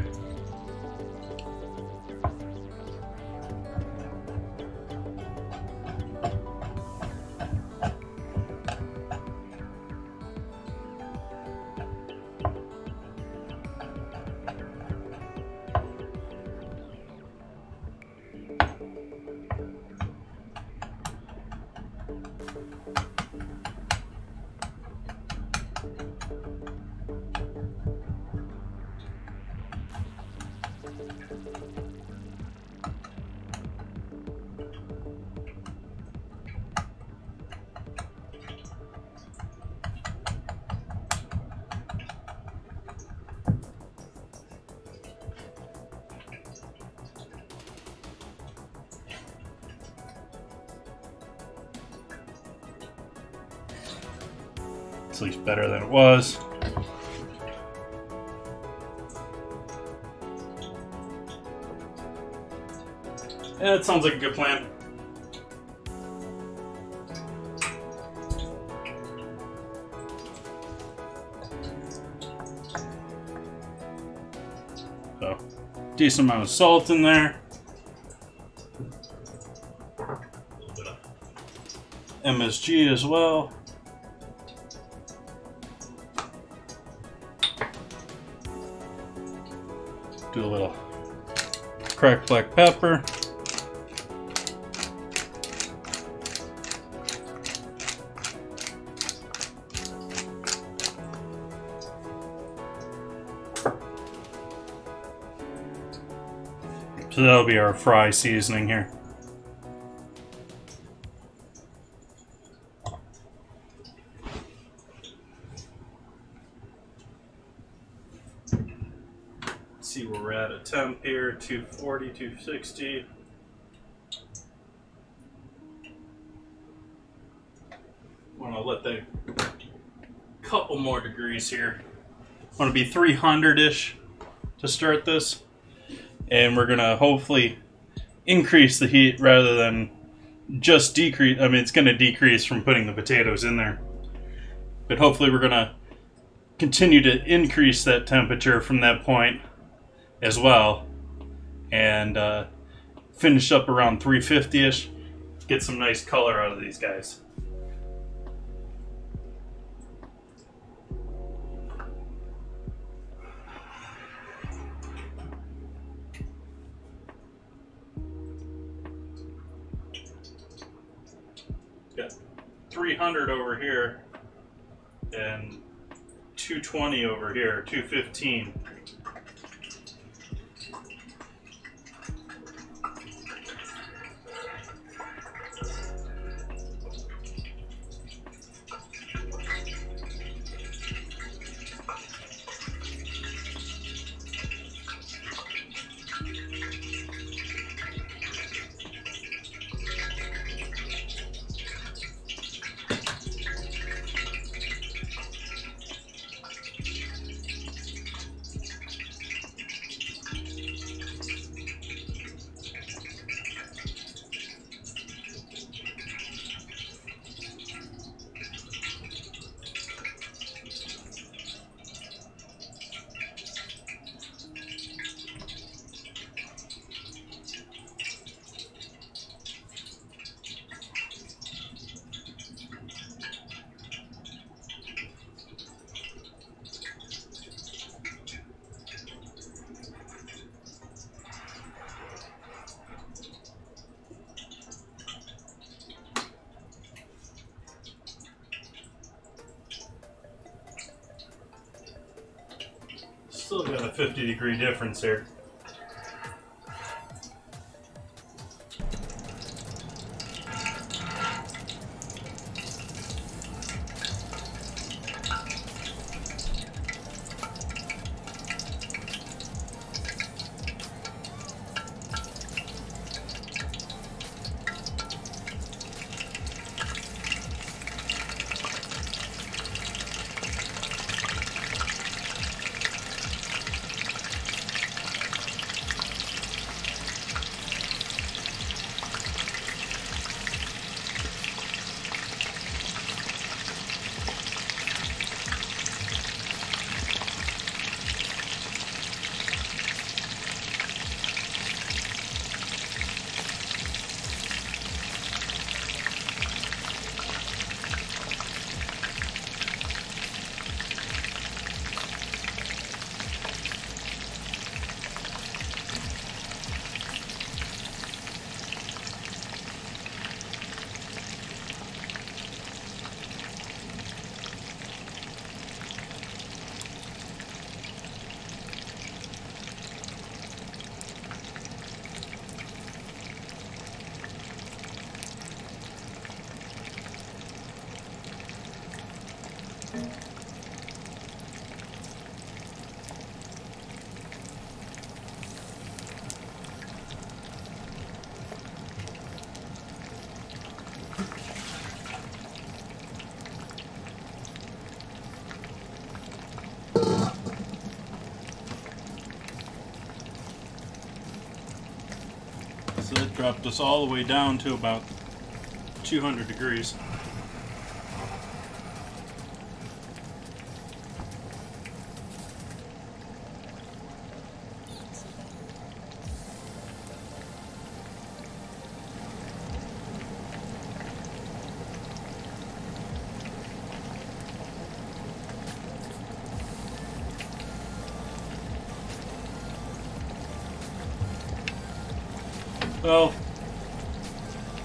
It's at least better than it was. Yeah, that sounds like a good plan. So, decent amount of salt in there. A little bit of MSG as well. Do a little cracked black pepper. So that'll be our fry seasoning here. see where we're at temp here, 240, 260. Want to let the couple more degrees here. Want to be 300-ish to start this, and we're gonna hopefully increase the heat rather than just decrease. I mean, it's gonna decrease from putting the potatoes in there, but hopefully we're gonna continue to increase that temperature from that point as well, and finish up around 350-ish. Get some nice color out of these guys. Got 300 over here and 220 over here, 215. Still got a 50-degree difference here. So it dropped us all the way down to about 200 degrees. Well,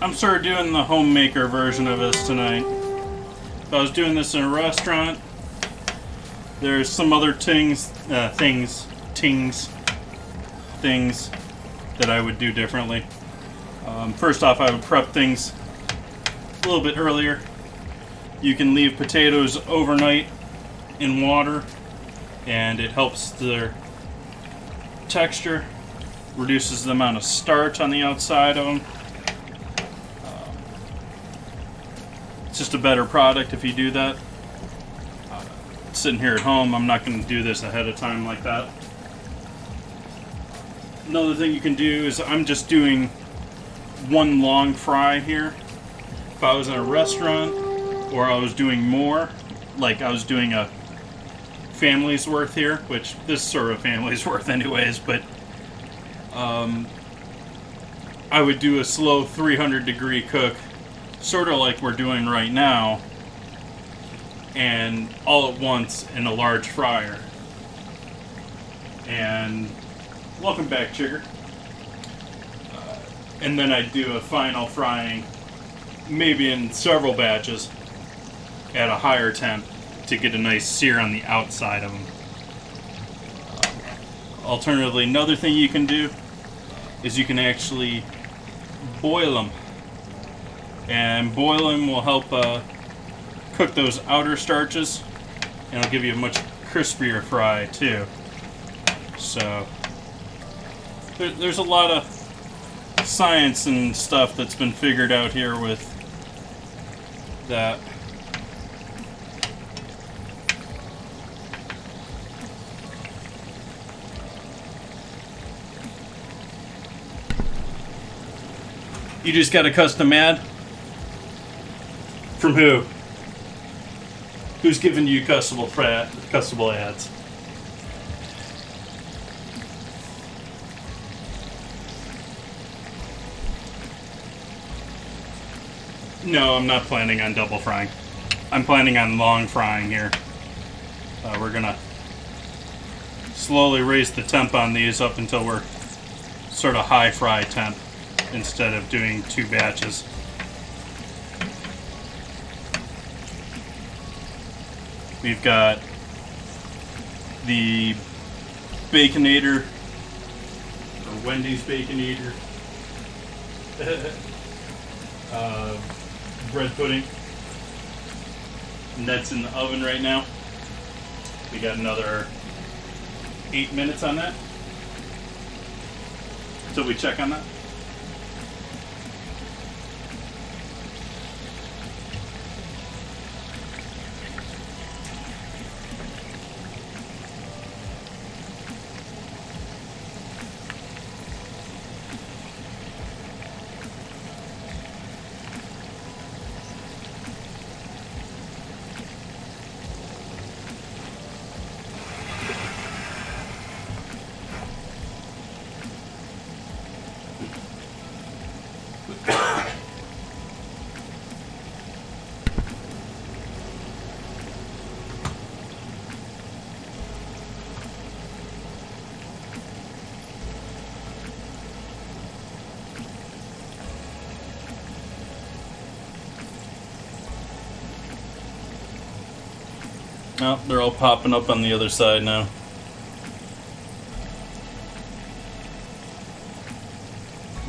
I'm sort of doing the homemaker version of this tonight. If I was doing this in a restaurant, there's some other things that I would do differently. First off, I would prep things a little bit earlier. You can leave potatoes overnight in water, and it helps their texture, reduces the amount of starch on the outside of them. It's just a better product if you do that. Sitting here at home, I'm not going to do this ahead of time like that. Another thing you can do is I'm just doing one long fry here. If I was in a restaurant or I was doing more, like I was doing a family's worth here, which this is sort of a family's worth anyways, but I would do a slow 300 degree cook, sort of like we're doing right now, and all at once in a large fryer. And welcome back, Chigger. And then I'd do a final frying, maybe in several batches, at a higher temp to get a nice sear on the outside of them. Alternatively, another thing you can do is you can actually boil them. And boiling will help cook those outer starches, and it'll give you a much crispier fry too. So there's a lot of science and stuff that's been figured out here with that. You just got a custom ad? From who? Who's giving you customable ads? No, I'm not planning on double frying. I'm planning on long frying here. We're gonna slowly raise the temp on these up until we're sort of high fry temp instead of doing 2 batches. We've got the Baconator, or Wendy's Baconator, bread pudding, and that's in the oven right now. We got another 8 minutes on that until we check on that. Oh, they're all popping up on the other side now.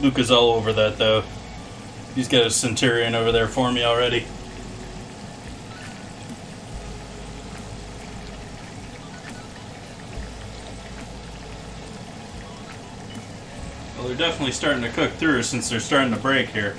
Luke is all over that though. He's got a Centurion over there for me already. Well, they're definitely starting to cook through since they're starting to break here.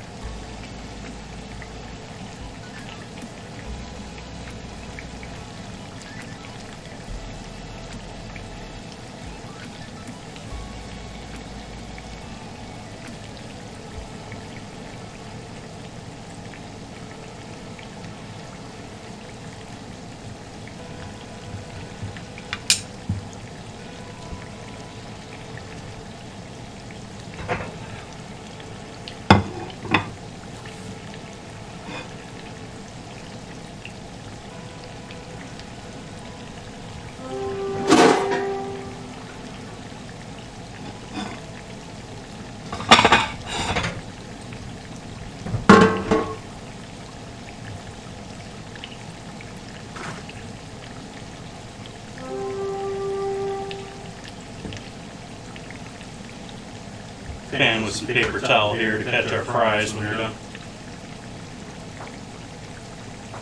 Pan with some paper towel here to catch our fries when we're done.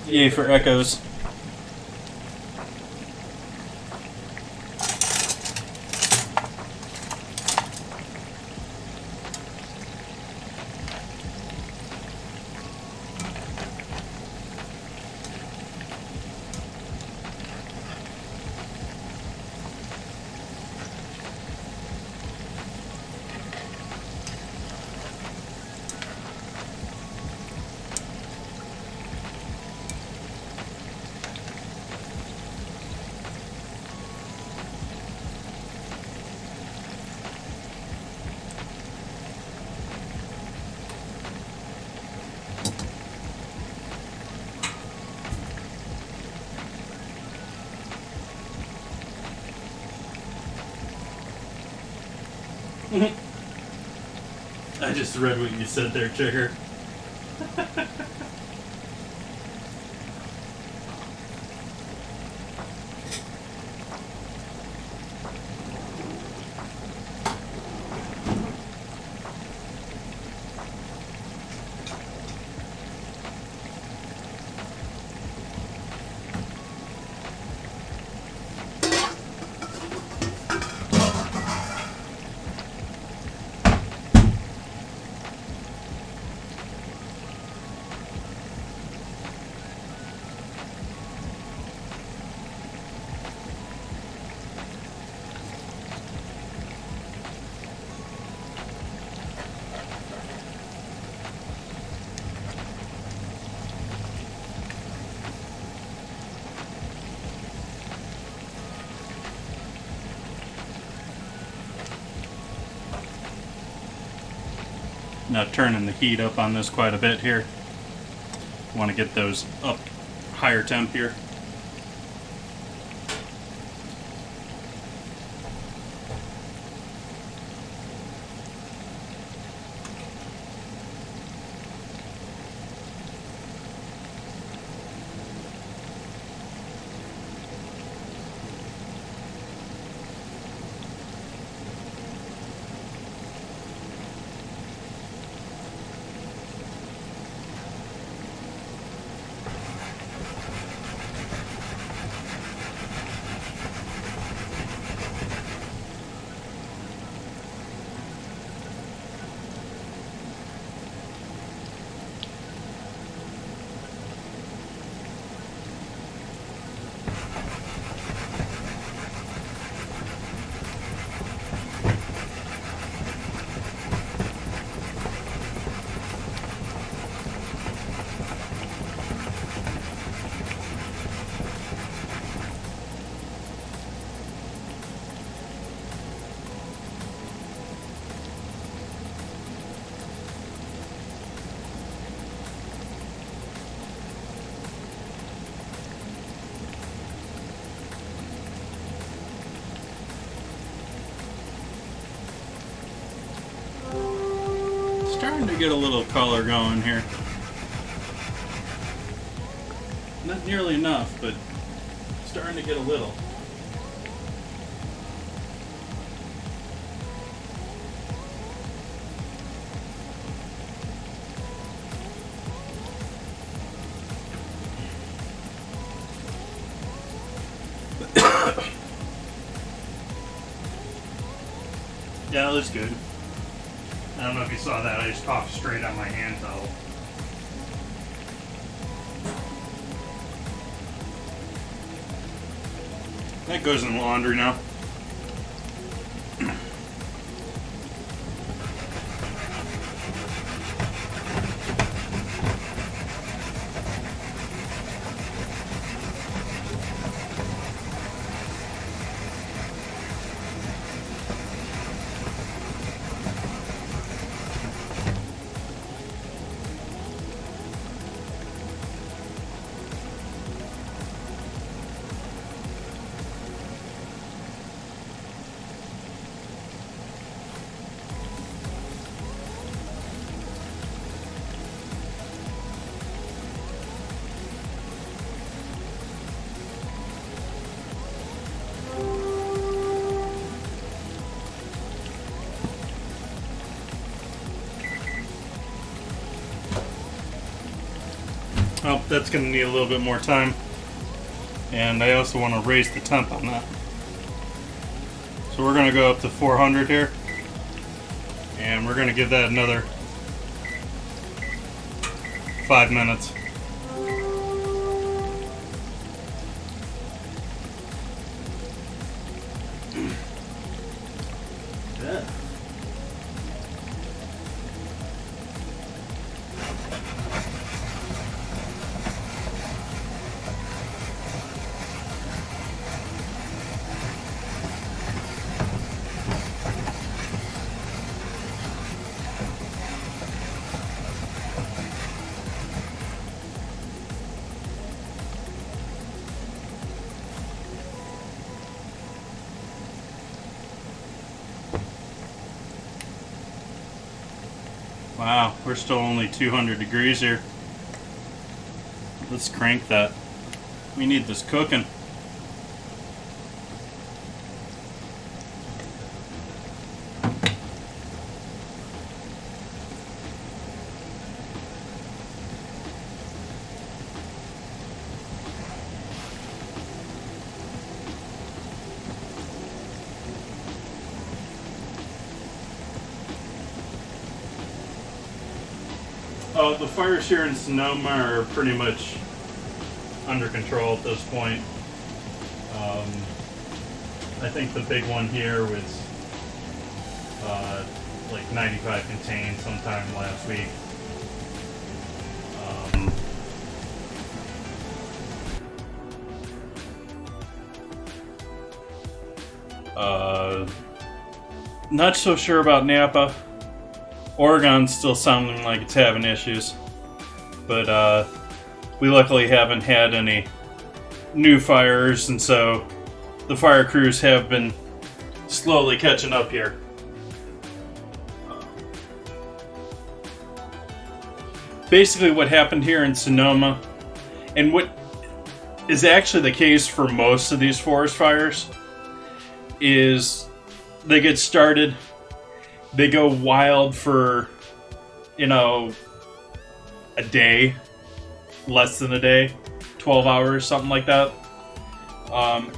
Yay for echoes. I just read what you said there, Chigger. Now turning the heat up on this quite a bit here. Want to get those up higher temp here. Starting to get a little color going here. Not nearly enough, but starting to get a little. Yeah, that looks good. I don't know if you saw that, I just coughed straight on my hand towel. That goes in the laundry now. Oh, that's going to need a little bit more time. And I also want to raise the temp on that. So we're going to go up to 400 here. And we're going to give that another 5 minutes. Yeah. Wow, we're still only 200 degrees here. Let's crank that. We need this cooking. The fires here in Sonoma are pretty much under control at this point. I think the big one here was like 95 contained sometime last week. Not so sure about Napa. Oregon's still sounding like it's having issues, but we luckily haven't had any new fires, and so the fire crews have been slowly catching up here. Basically what happened here in Sonoma, and what is actually the case for most of these forest fires, is they get started, they go wild for, a day, less than a day, 12 hours, something like that.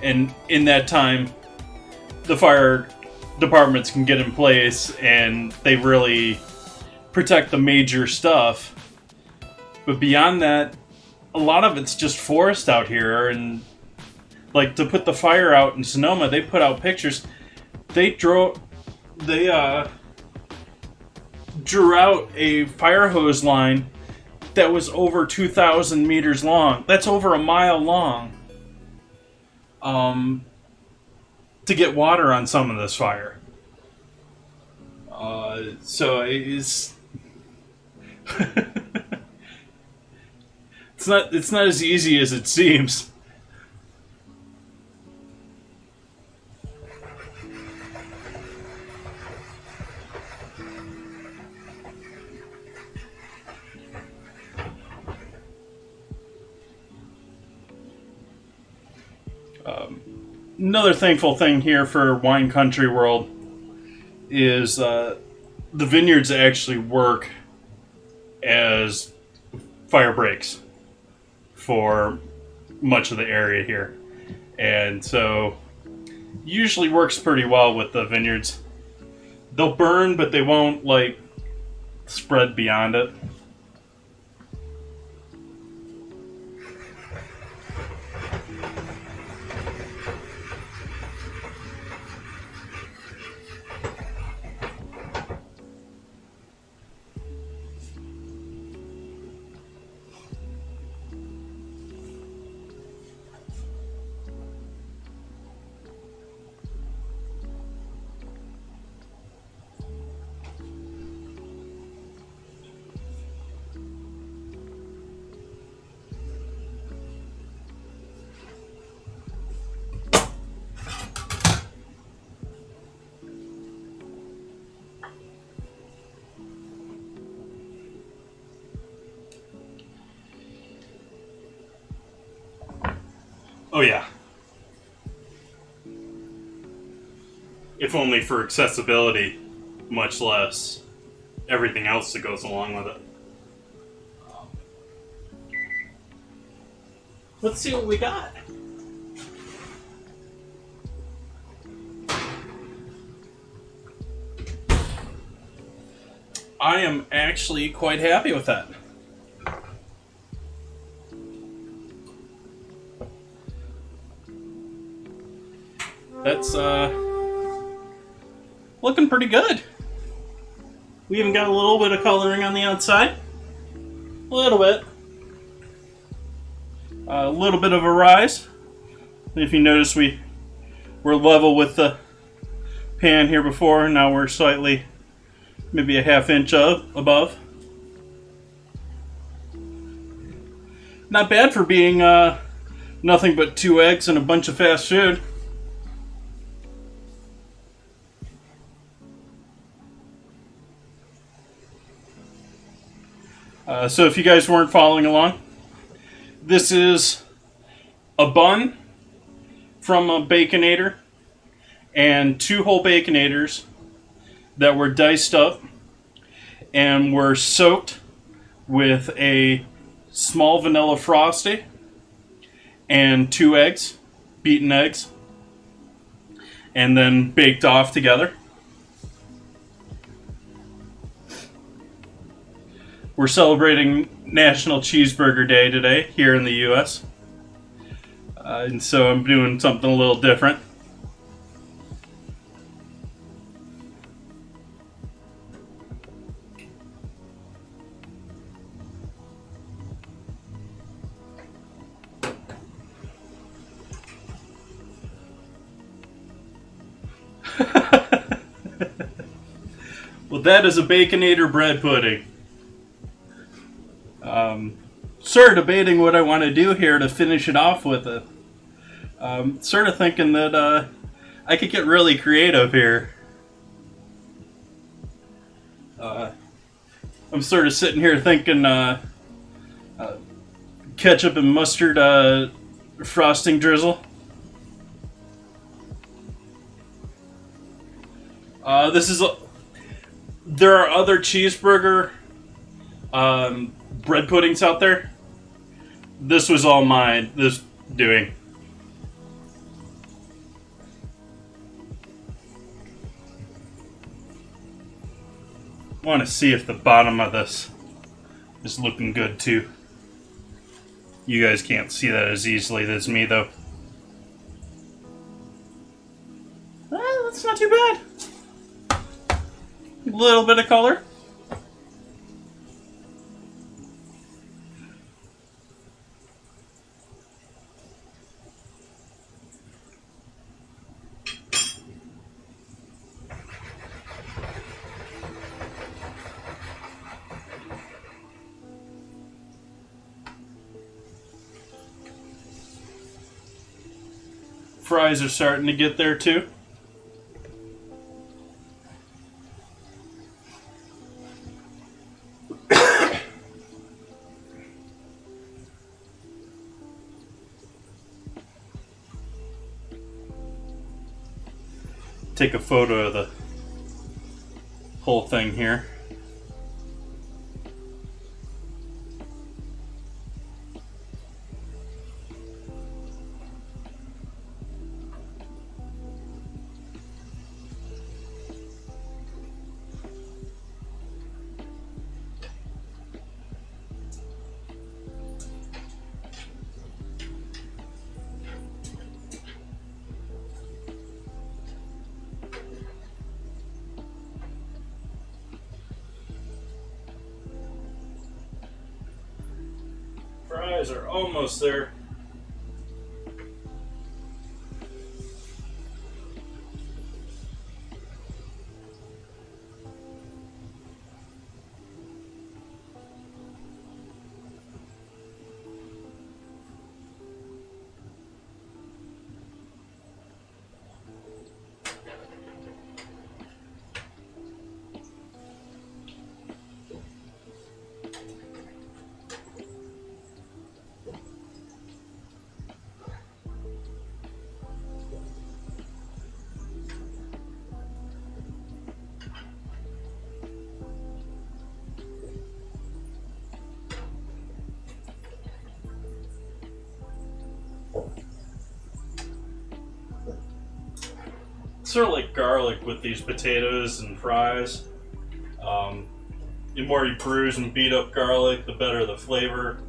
And in that time, the fire departments can get in place and they really protect the major stuff. But beyond that, a lot of it's just forest out here. And like, to put the fire out in Sonoma, they put out pictures. They drew out a fire hose line that was over 2,000 meters long. That's over a mile long. To get water on some of this fire. So it's it's not as easy as it seems. Another thankful thing here for Wine Country World is the vineyards actually work as fire breaks for much of the area here. And so usually works pretty well with the vineyards. They'll burn, but they won't like spread beyond it. Oh yeah. If only for accessibility, much less everything else that goes along with it. Let's see what we got. I am actually quite happy with that. That's looking pretty good. We even got a little bit of coloring on the outside. A little bit. A little bit of a rise. If you notice, we were level with the pan here before. Now we're slightly, maybe a half inch above. Not bad for being nothing but 2 eggs and a bunch of fast food. So if you guys weren't following along, this is a bun from a Baconator and 2 whole Baconators that were diced up and were soaked with a small vanilla frosty and 2 eggs, beaten eggs, and then baked off together. We're celebrating National Cheeseburger Day today here in the U.S. And so I'm doing something a little different. Well, that is a Baconator bread pudding. Sort of debating what I want to do here to finish it off with it. Sort of thinking that I could get really creative here. I'm sort of sitting here thinking ketchup and mustard frosting drizzle. There are other cheeseburger bread puddings out there. This was all mine. This doing. I want to see if the bottom of this is looking good too. You guys can't see that as easily as me though. Well, that's not too bad. A little bit of color. Fries are starting to get there too. Take a photo of the whole thing here. Fries are almost there. Sort of like garlic with these potatoes and fries. The more you bruise and beat up garlic, the better the flavor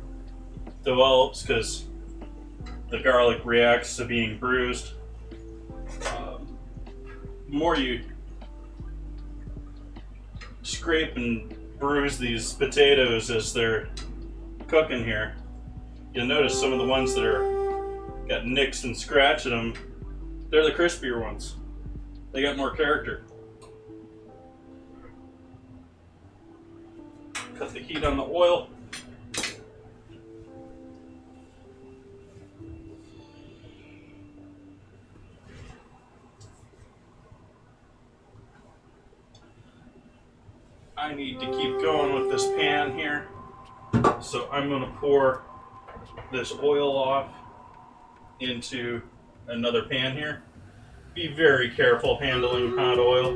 develops because the garlic reacts to being bruised. The more you scrape and bruise these potatoes as they're cooking here, you'll notice some of the ones that are got nicks and scratch in them, they're the crispier ones. They got more character. Cut the heat on the oil. I need to keep going with this pan here. So I'm going to pour this oil off into another pan here. Be very careful handling hot oil.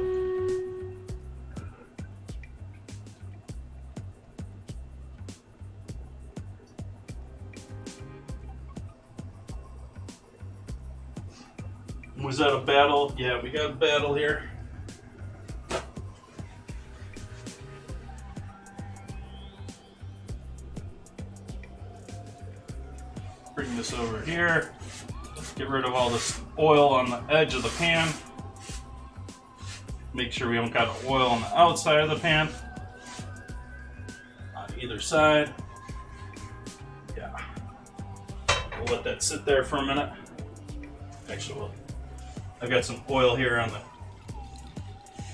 Was that a battle? Yeah, we got a battle here. Bring this over here. Get rid of all this oil on the edge of the pan. Make sure we don't got oil on the outside of the pan. On either side. Yeah. We'll let that sit there for a minute. Actually, I've got some oil here on the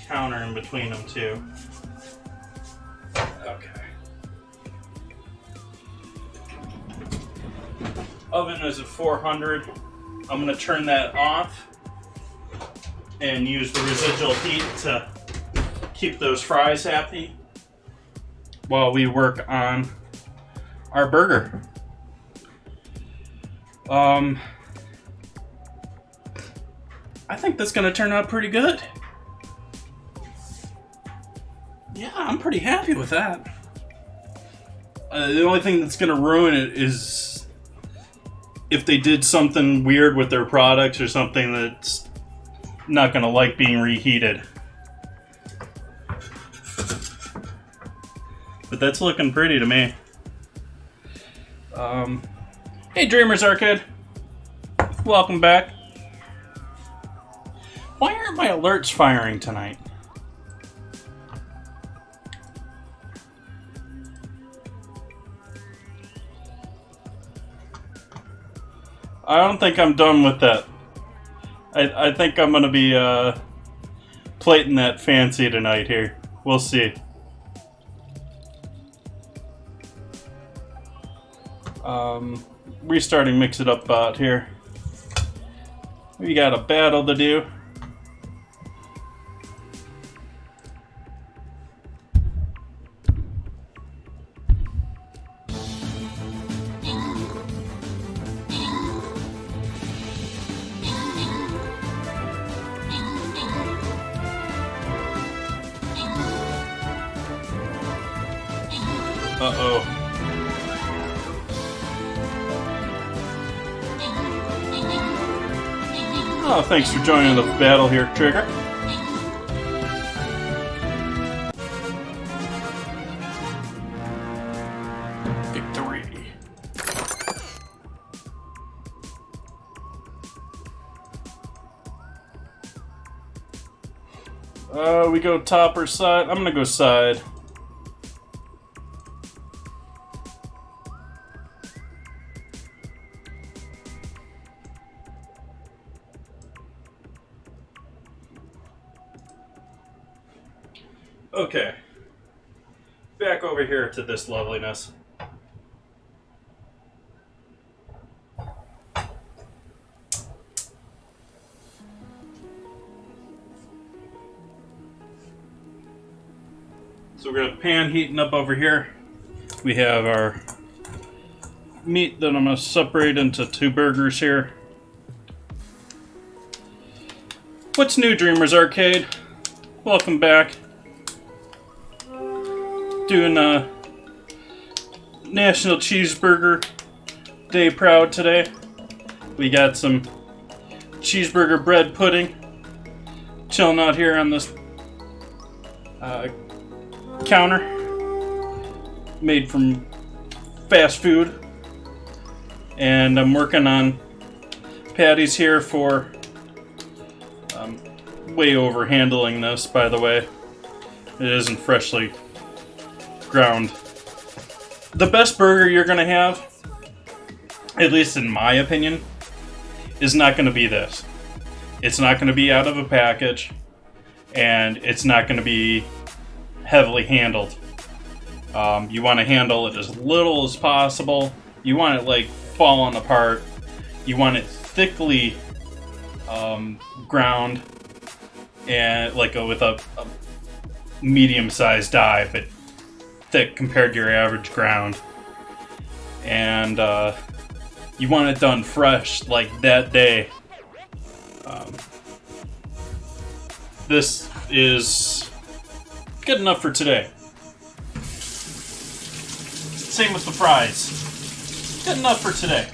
counter in between them too. Okay. Oven is at 400. I'm going to turn that off and use the residual heat to keep those fries happy while we work on our burger. I think that's going to turn out pretty good. Yeah, I'm pretty happy with that. The only thing that's going to ruin it is if they did something weird with their products or something that's not going to like being reheated. But that's looking pretty to me. Hey Dreamers Arcade. Welcome back. Why aren't my alerts firing tonight? I don't think I'm done with that. I think I'm going to be plating that fancy tonight here. We'll see. Restarting Mix It Up bot here. We got a battle to do. Uh-oh. Oh, thanks for joining the battle here, Trigger. Victory. We go top or side? I'm gonna go side. Okay, back over here to this loveliness. So we're gonna pan heating up over here. We have our meat that I'm gonna separate into two burgers here. What's new, Dreamers Arcade? Welcome back. Doing National Cheeseburger Day proud today. We got some cheeseburger bread pudding chilling out here on this counter, made from fast food, and I'm working on patties here for way over handling this, by the way. It isn't freshly ground. The best burger you're gonna have, at least in my opinion, is not gonna be this. It's not gonna be out of a package, and it's not gonna be heavily handled. You want to handle it as little as possible. You want it like falling apart. You want it thickly ground, and like with a medium-sized die, but thick compared to your average ground. and you want it done fresh, like that day. This is good enough for today. Same with the fries. Good enough for today.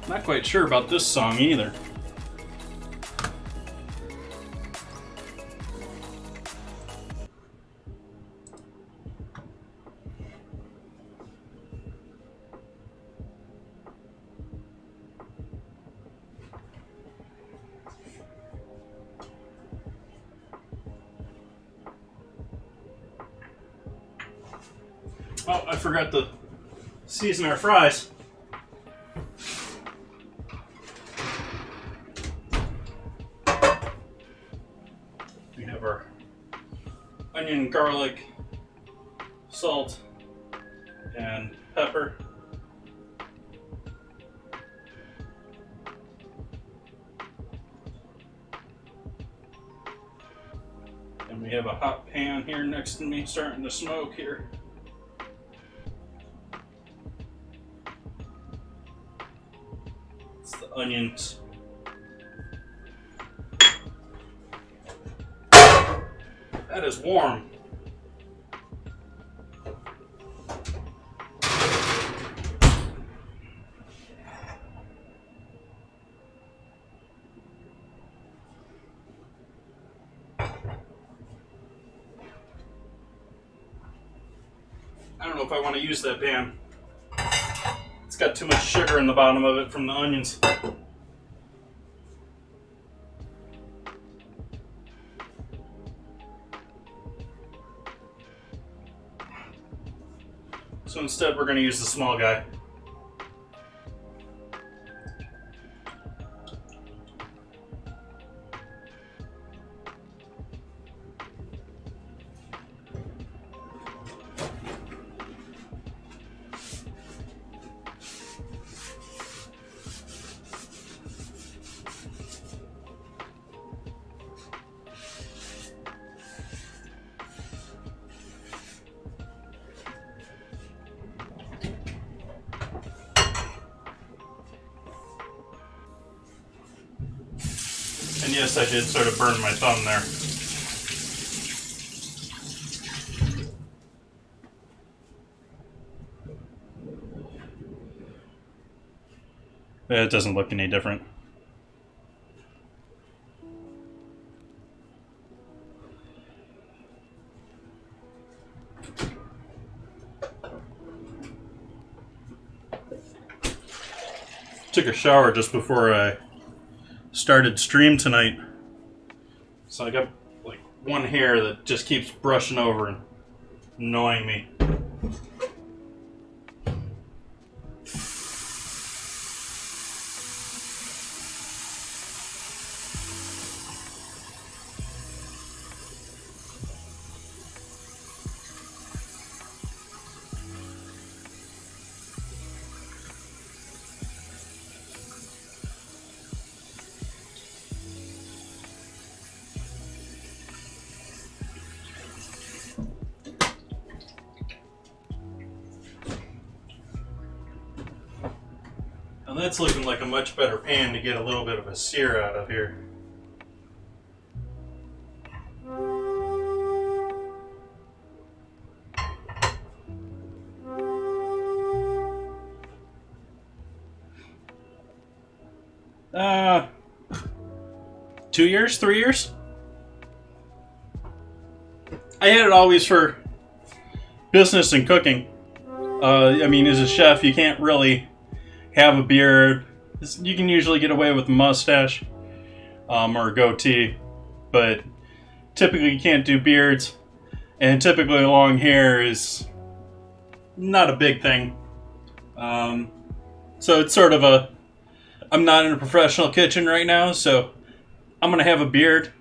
Not quite sure about this song either. Oh, I forgot to season our fries. We have our onion, garlic, salt, and pepper. And we have a hot pan here next to me starting to smoke here. It's the onions. That is warm. I don't know if I want to use that pan. It's got too much sugar in the bottom of it from the onions. So instead we're going to use the small guy. And yes, I did sort of burn my thumb there. It doesn't look any different. Took a shower just before I started stream tonight, so I got like one hair that just keeps brushing over and annoying me. And that's looking like a much better pan to get a little bit of a sear out of here. Uh, 2 years, 3 years? I had it always for business and cooking. I mean, as a chef, you can't really have a beard. You can usually get away with a mustache or a goatee, but typically you can't do beards, and typically long hair is not a big thing. So it's sort of a, I'm not in a professional kitchen right now, so I'm gonna have a beard.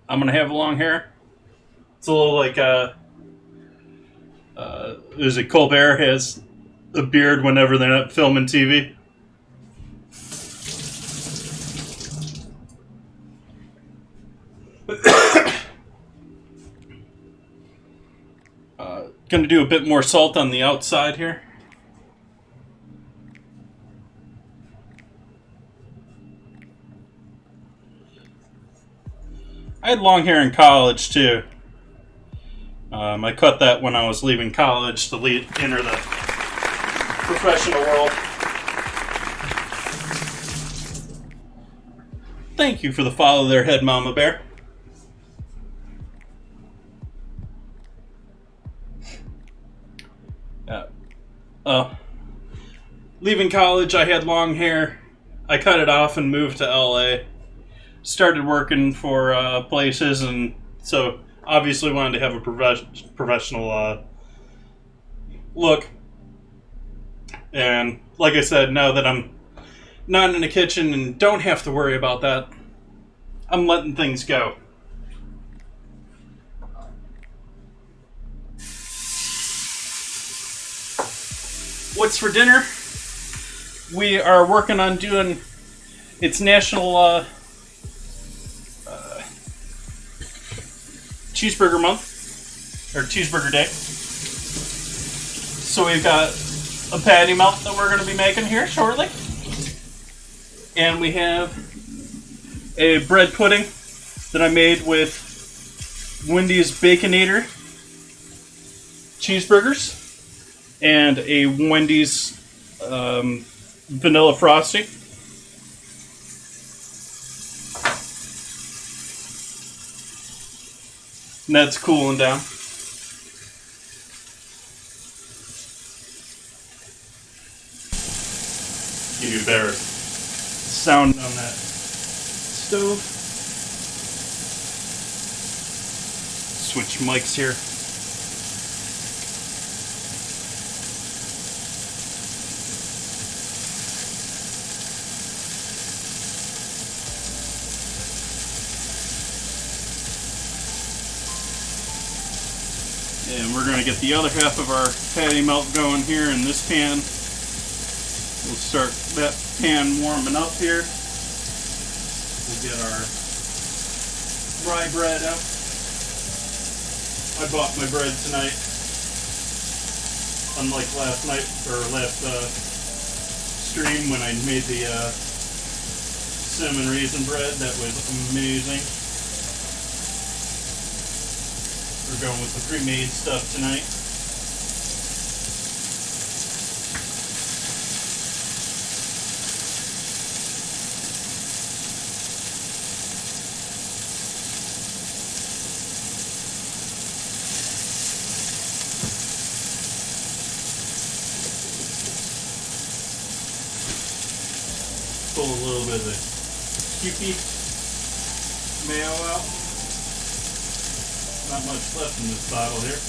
I'm gonna have long hair. It's a little like is it Colbert has a beard whenever they're not filming TV. Gonna do a bit more salt on the outside here. I had long hair in college too. I cut that when I was leaving college to enter the professional world. Thank you for the follow there, Head Mama Bear. Leaving college, I had long hair. I cut it off and moved to LA. Started working for places, and so obviously wanted to have a professional look. And like I said, now that I'm not in the kitchen and don't have to worry about that, I'm letting things go. What's for dinner? We are working on doing, it's National Cheeseburger Month, or Cheeseburger Day. So we've got a patty melt that we're going to be making here shortly. And we have a bread pudding that I made with Wendy's Baconator cheeseburgers and a Wendy's vanilla frosty. And that's cooling down. Give you a better sound on that stove. Switch mics here. And we're going to get the other half of our patty melt going here in this pan. We'll start that pan warming up here. We'll get our rye bread out. I bought my bread tonight. Unlike last night, or last stream when I made the cinnamon raisin bread. That was amazing. We're going with the pre-made stuff tonight. Pull a little bit of the Kewpie mayo out. Not much left in this bottle here.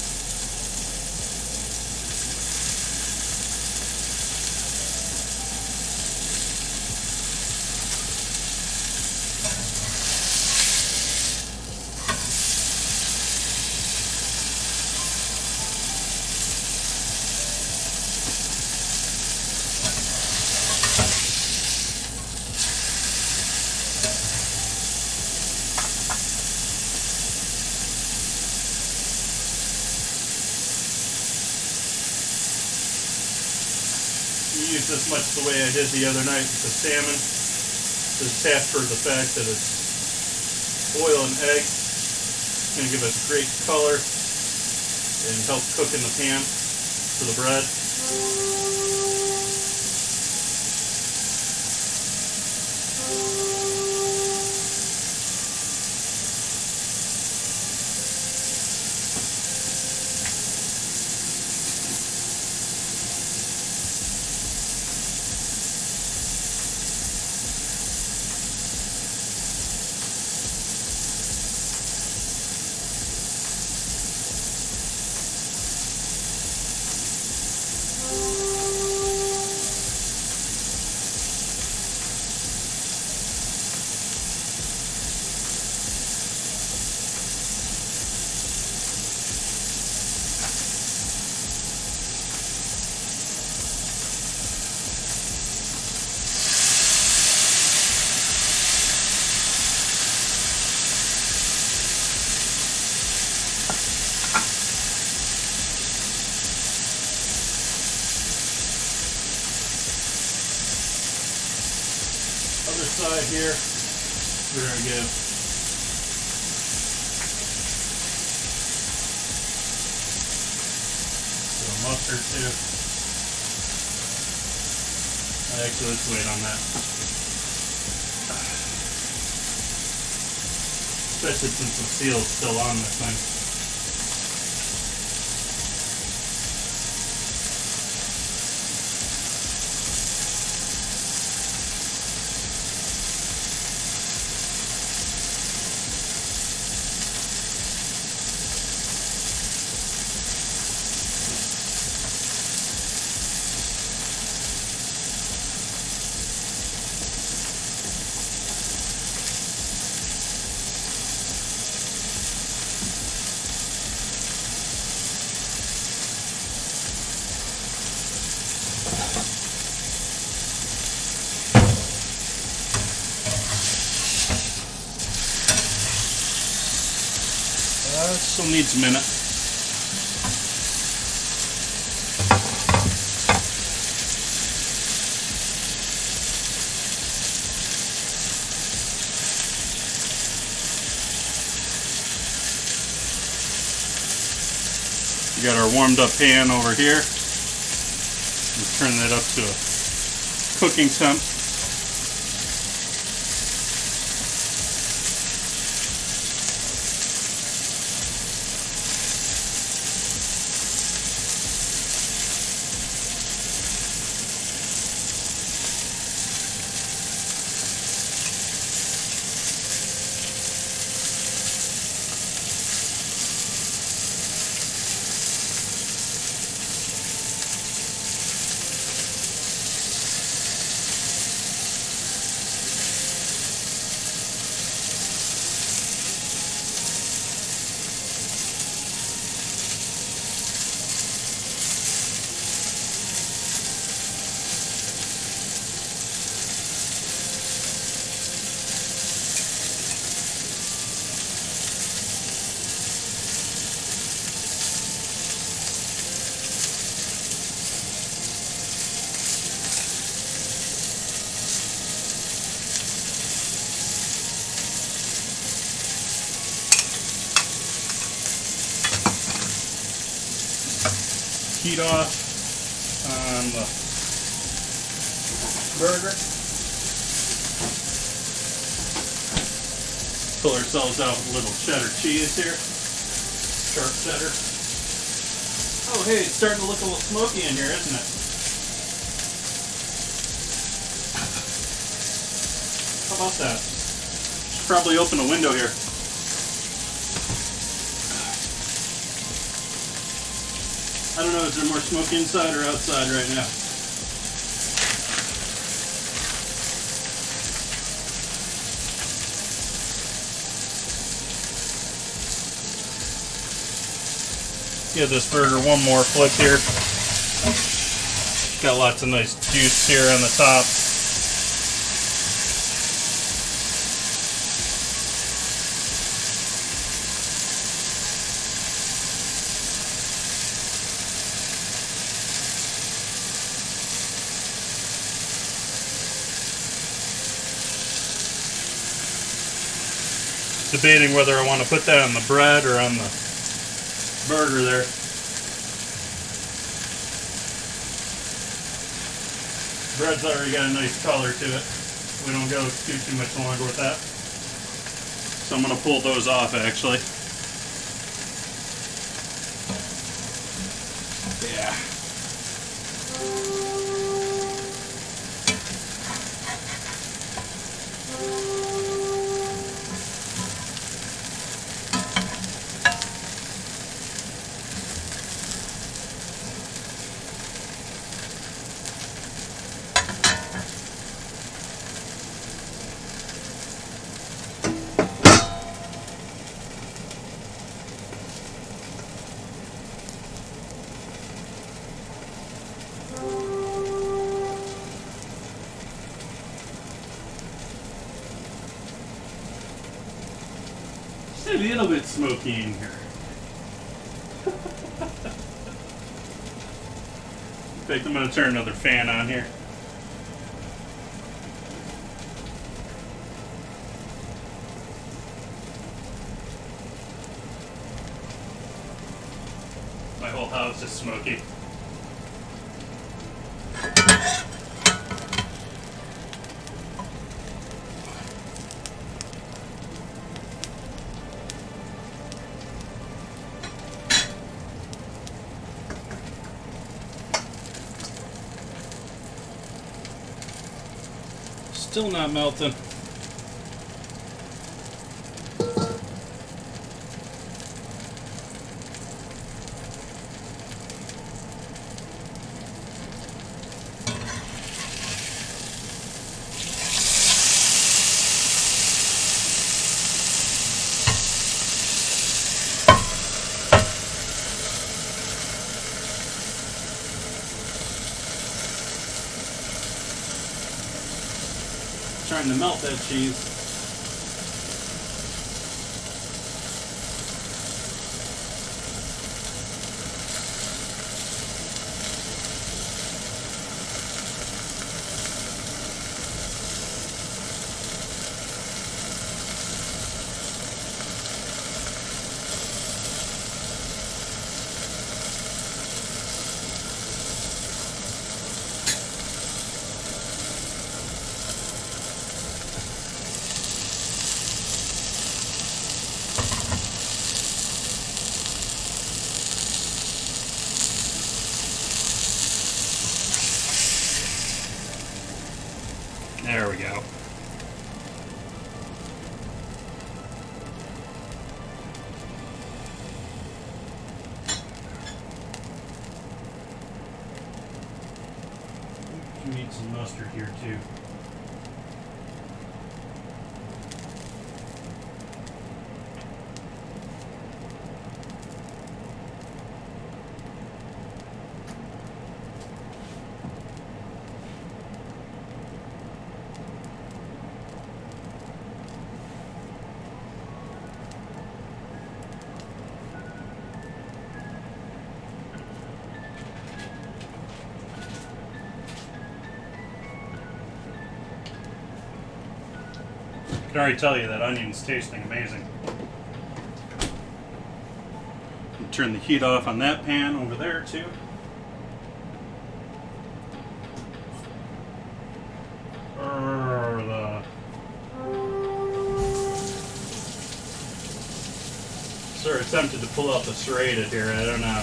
Use this much the way I did the other night with the salmon. Just half for the fact that it's oil and egg. It's going to give us great color and help cook in the pan for the bread. other side here, we're going to give a little mustard too. Actually, let's wait on that. Especially since the seal's still on this thing. Still needs a minute. We got our warmed up pan over here. We'll turn that up to a cooking temp. Heat off on the burger. Pull ourselves out with a little cheddar cheese here. Sharp cheddar. Oh hey, it's starting to look a little smoky in here, isn't it? How about that? Should probably open a window here. I don't know, is there more smoke inside or outside right now? Give this burger one more flip here. Got lots of nice juice here on the top. Debating whether I want to put that on the bread or on the burger there. Bread's already got a nice color to it. We don't go too much longer with that. So I'm going to pull those off actually. Yeah. A little bit smoky in here. In fact, I'm going to turn another fan on here. smoky. Still not melting. Trying to melt that cheese. There we go. You need some mustard here too. I can already tell you that onion's tasting amazing. Turn the heat off on that pan over there too. Sort of tempted to pull out the serrated here, I don't know.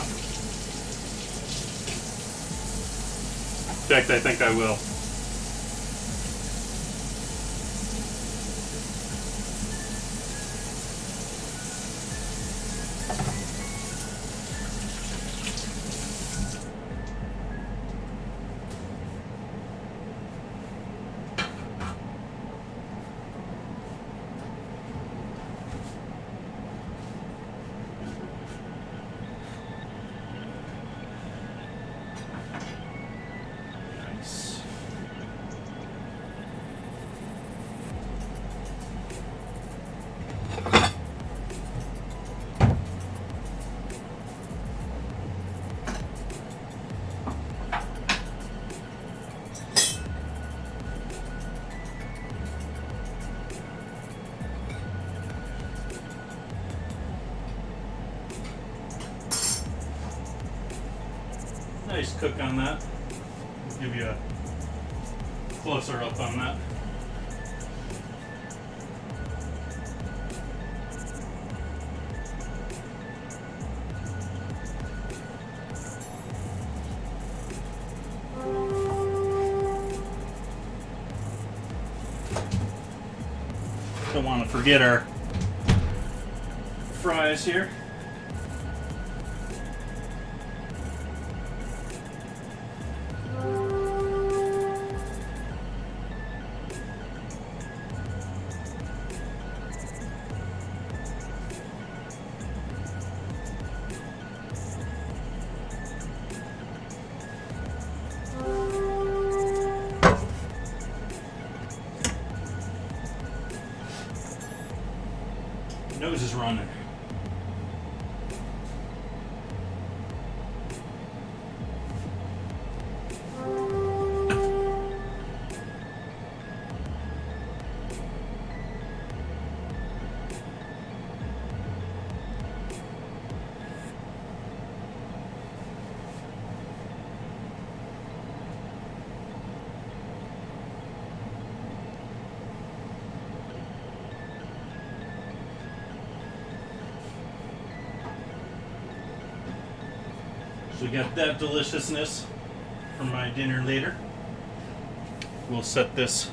In fact, I think I will. Nice cook on that. I'll give you a closer up on that. Don't want to forget our fries here. Nose is running. So we got that deliciousness for my dinner later. We'll set this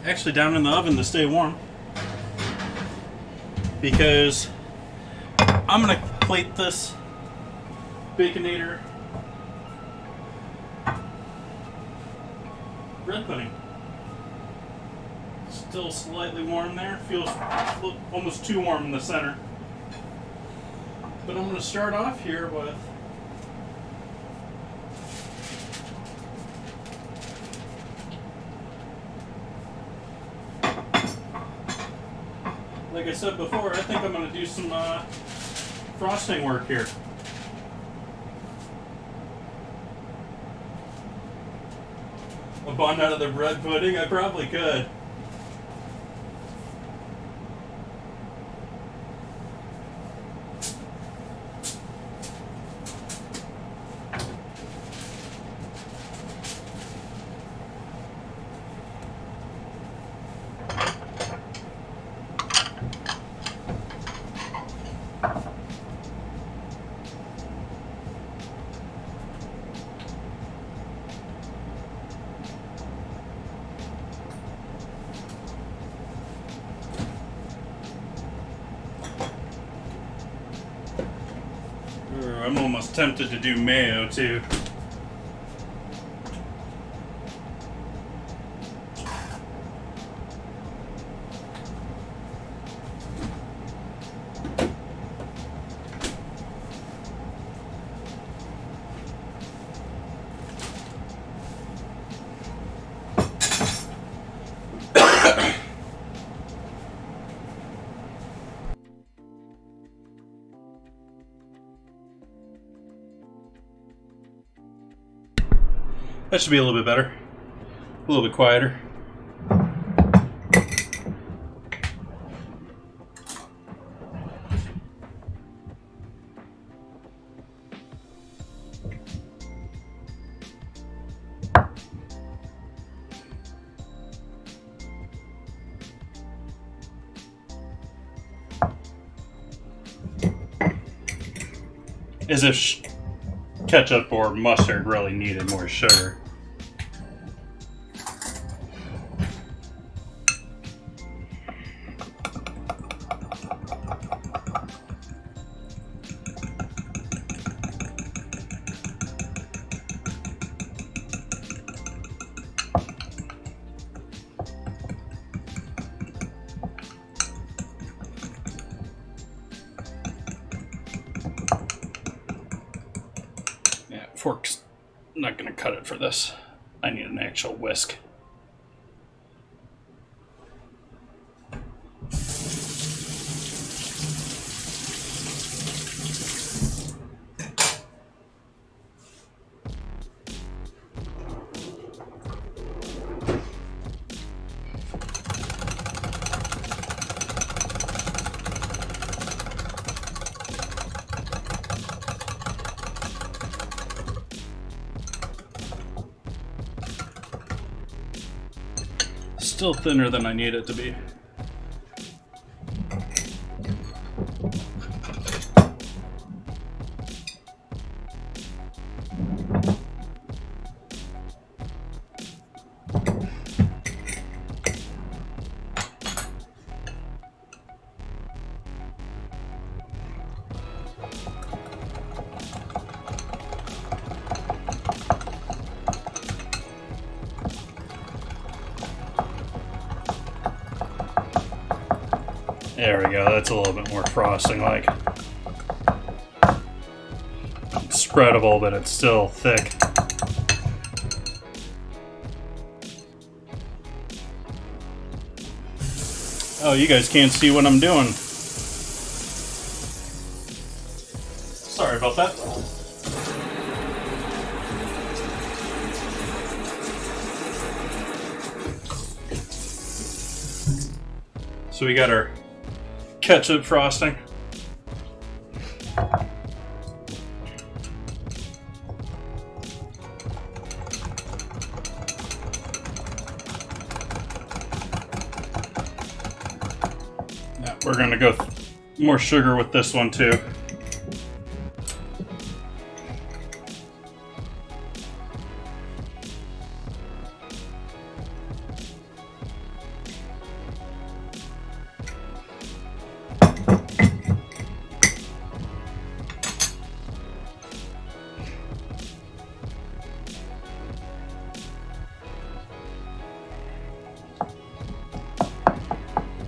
actually down in the oven to stay warm, because I'm gonna plate this Baconator bread pudding. Still slightly warm there. Feels almost too warm in the center. But I'm going to start off here with like I said before, I think I'm going to do some frosting work here. A bun out of the bread pudding? I probably could. I'm almost tempted to do mayo too. That should be a little bit better. A little bit quieter. As if ketchup or mustard really needed more sugar. Fork's not going to cut it for this. I need an actual whisk. Still thinner than I need it to be. There we go, that's a little bit more frosting like. It's spreadable, but it's still thick. Oh, you guys can't see what I'm doing. Sorry about that. So we got our ketchup frosting. Now we're gonna go more sugar with this one too.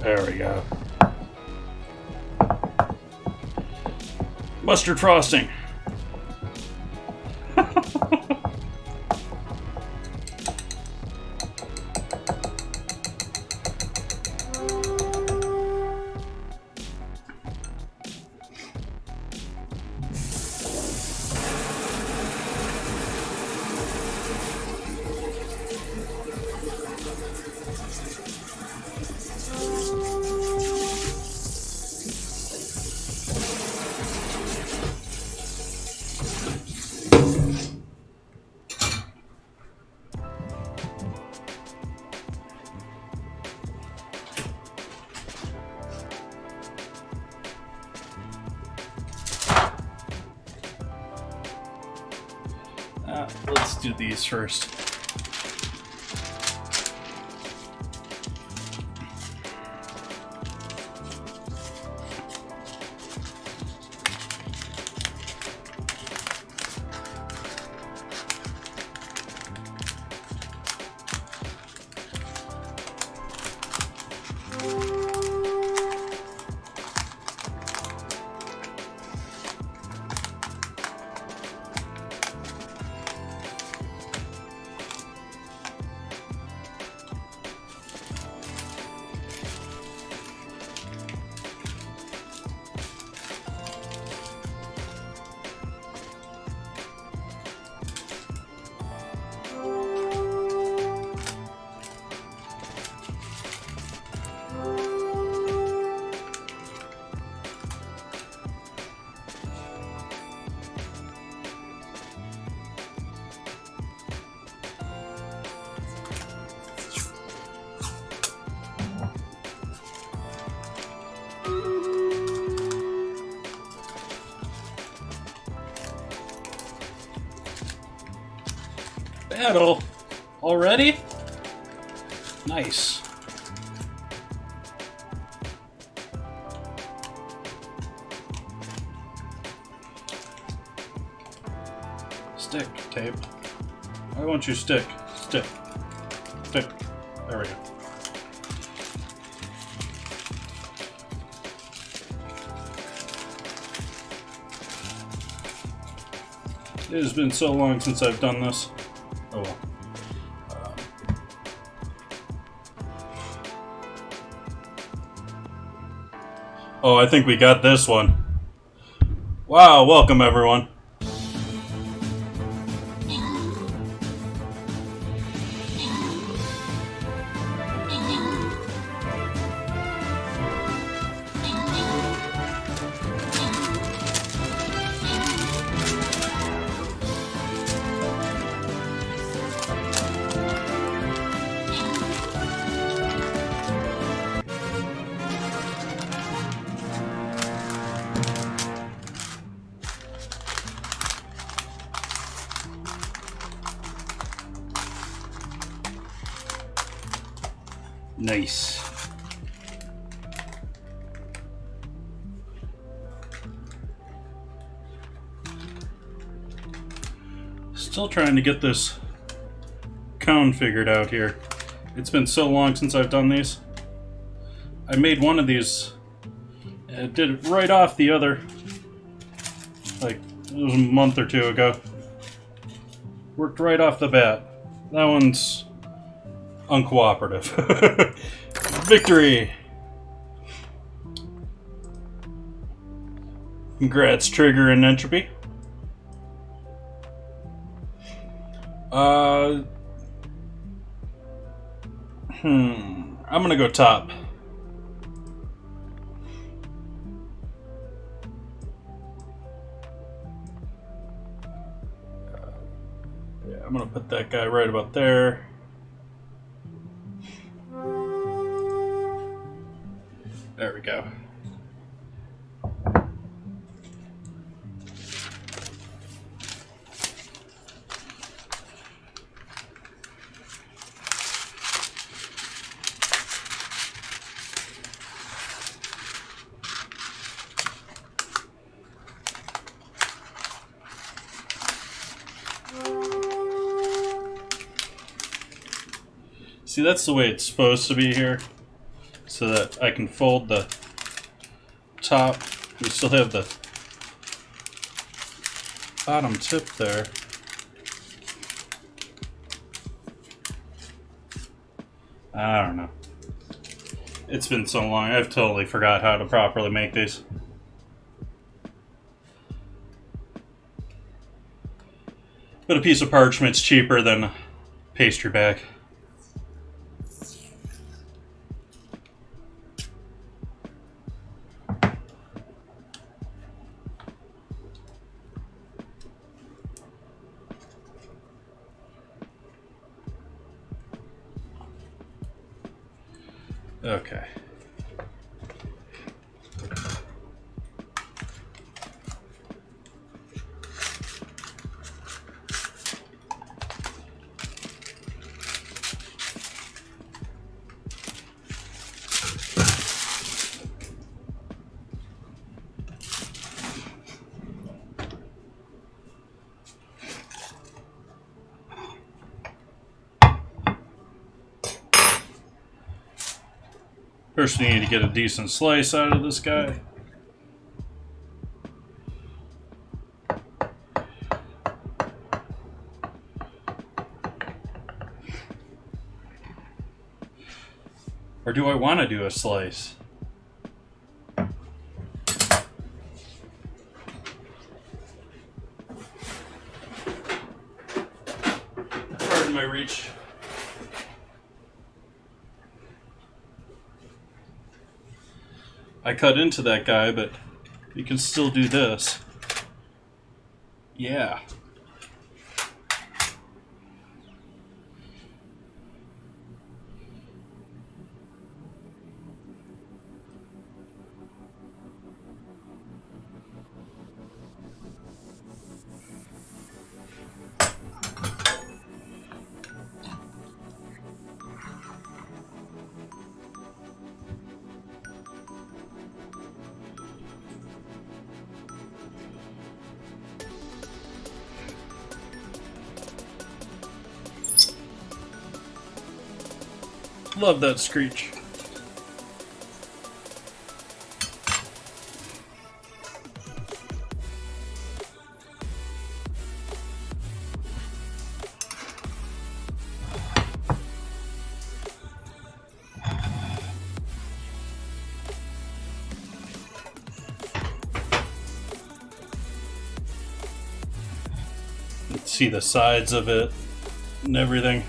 There we go. Mustard frosting. Let's do these first. Battle already? Nice. Stick, tape. Why won't you stick? Stick. Stick. There we go. It has been so long since I've done this. Oh well. Oh, I think we got this one. Wow, welcome everyone. Nice. Still trying to get this cone figured out here. It's been so long since I've done these. I made one of these and did it right off the other. Like, it was a month or two ago. Worked right off the bat. That one's uncooperative. Victory! Congrats, Trigger and Entropy. I'm gonna go top. Yeah, I'm gonna put that guy right about there. There we go. See, that's the way it's supposed to be here. so that I can fold the top. We still have the bottom tip there. I don't know. It's been so long, I've totally forgot how to properly make these. But a piece of parchment's cheaper than a pastry bag. Okay. First, we need to get a decent slice out of this guy. Or do I want to do a slice? Pardon my reach. I cut into that guy, but you can still do this. Yeah. Love that screech. Let's see the sides of it and everything.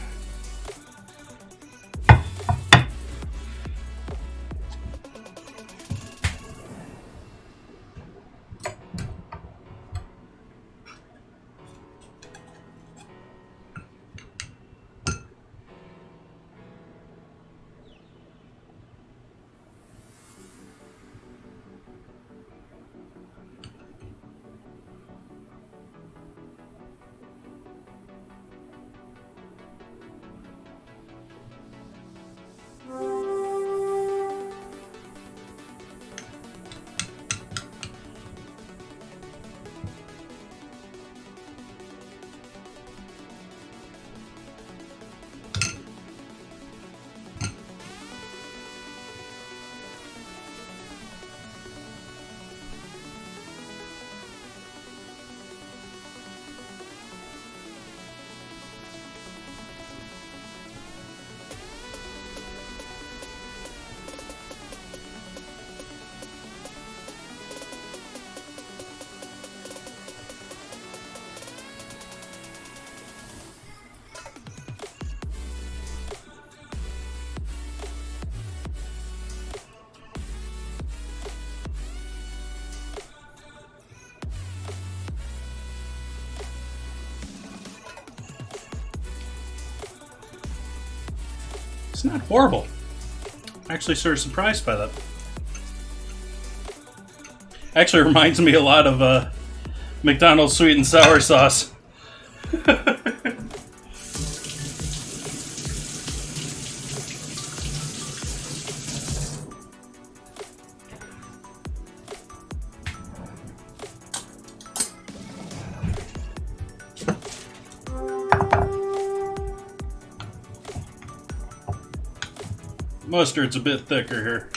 It's not horrible. I'm actually sort of surprised by that. Actually reminds me a lot of McDonald's sweet and sour sauce. Mustard's a bit thicker here.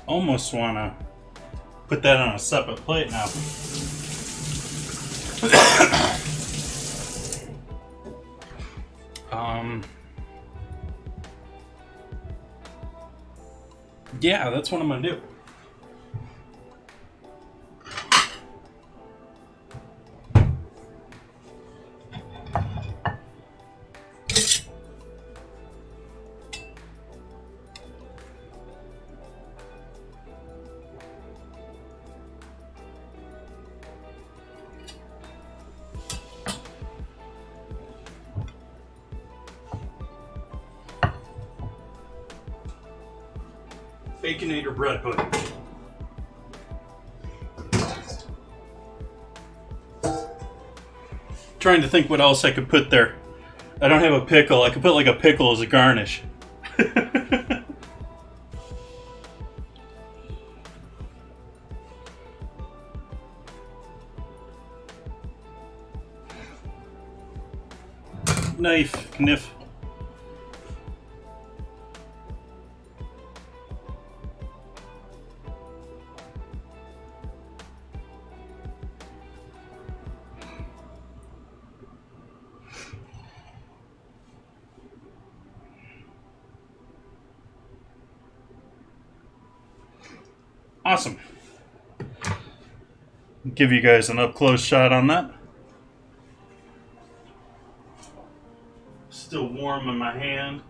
Almost want to put that on a separate plate now. Yeah, that's what I'm gonna do. Baconator bread pudding. Trying to think what else I could put there. I don't have a pickle. I could put like a pickle as a garnish. Knife, kniff. Awesome. Give you guys an up-close shot on that. Still warm in my hand.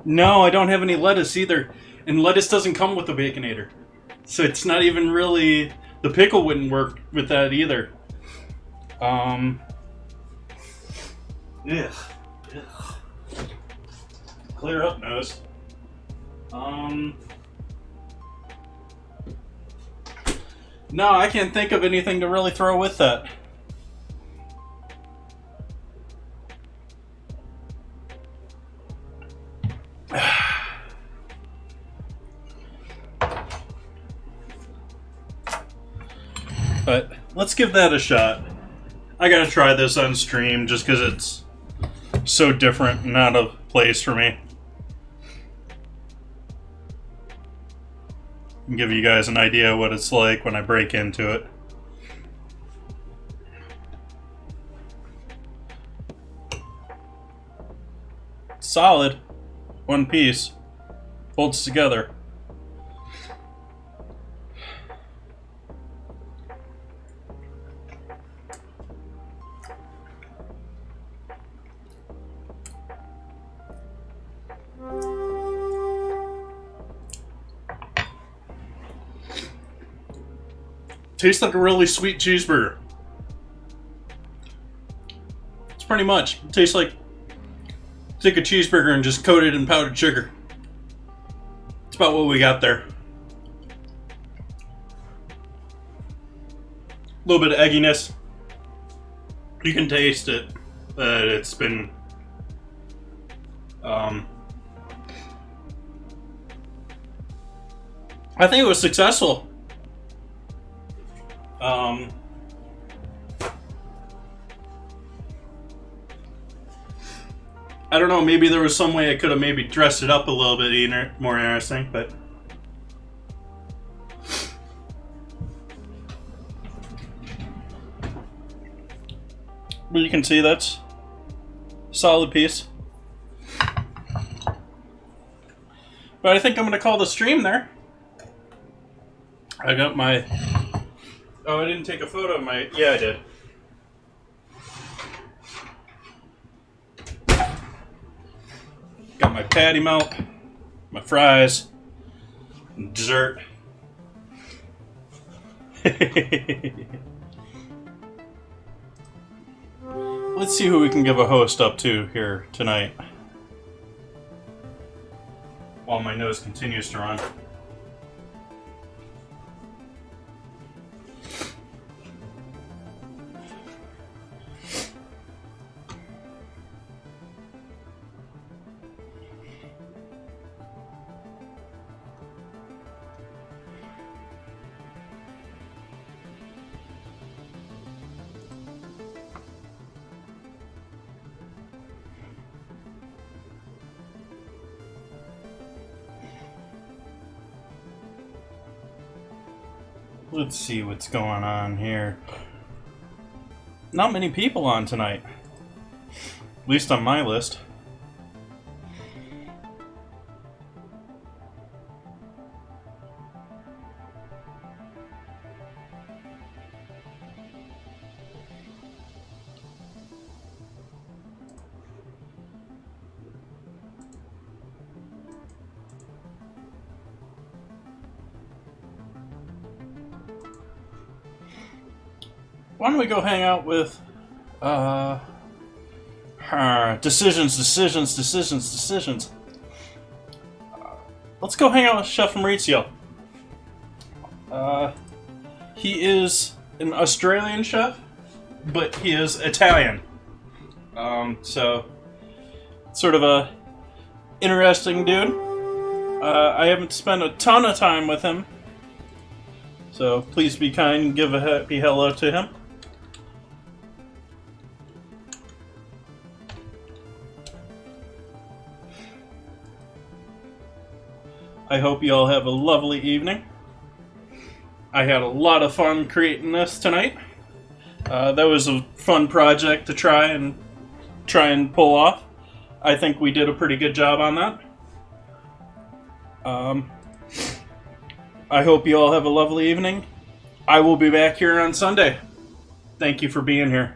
No, I don't have any lettuce either. And lettuce doesn't come with the Baconator. So it's not even really... The pickle wouldn't work with that either. Ugh. Clear up, nose. No, I can't think of anything to really throw with that. But let's give that a shot. I gotta try this on stream just because it's so different and out of place for me. And give you guys an idea what it's like when I break into it. Solid. One piece. Bolts together. Tastes like a really sweet cheeseburger. It's pretty much. It tastes like take a cheeseburger and just coat it in powdered sugar. It's about what we got there. A little bit of egginess. You can taste it. It's been I think it was successful. I don't know, maybe there was some way I could have maybe dressed it up a little bit more interesting, but... But you can see that's a solid piece. But I think I'm going to call the stream there. I got my... Oh, I didn't take a photo of my... Yeah, I did. Got my patty melt, my fries, and dessert. Let's see who we can give a host up to here tonight. While my nose continues to run. Let's see what's going on here. Not many people on tonight. At least on my list. Why don't we go hang out with, decisions. Let's go hang out with Chef Maurizio. He is an Australian chef, but he is Italian. So, sort of a interesting dude. I haven't spent a ton of time with him, so please be kind and give a happy hello to him. I hope you all have a lovely evening. I had a lot of fun creating this tonight. That was a fun project to try and pull off. I think we did a pretty good job on that. I hope you all have a lovely evening. I will be back here on Sunday. Thank you for being here.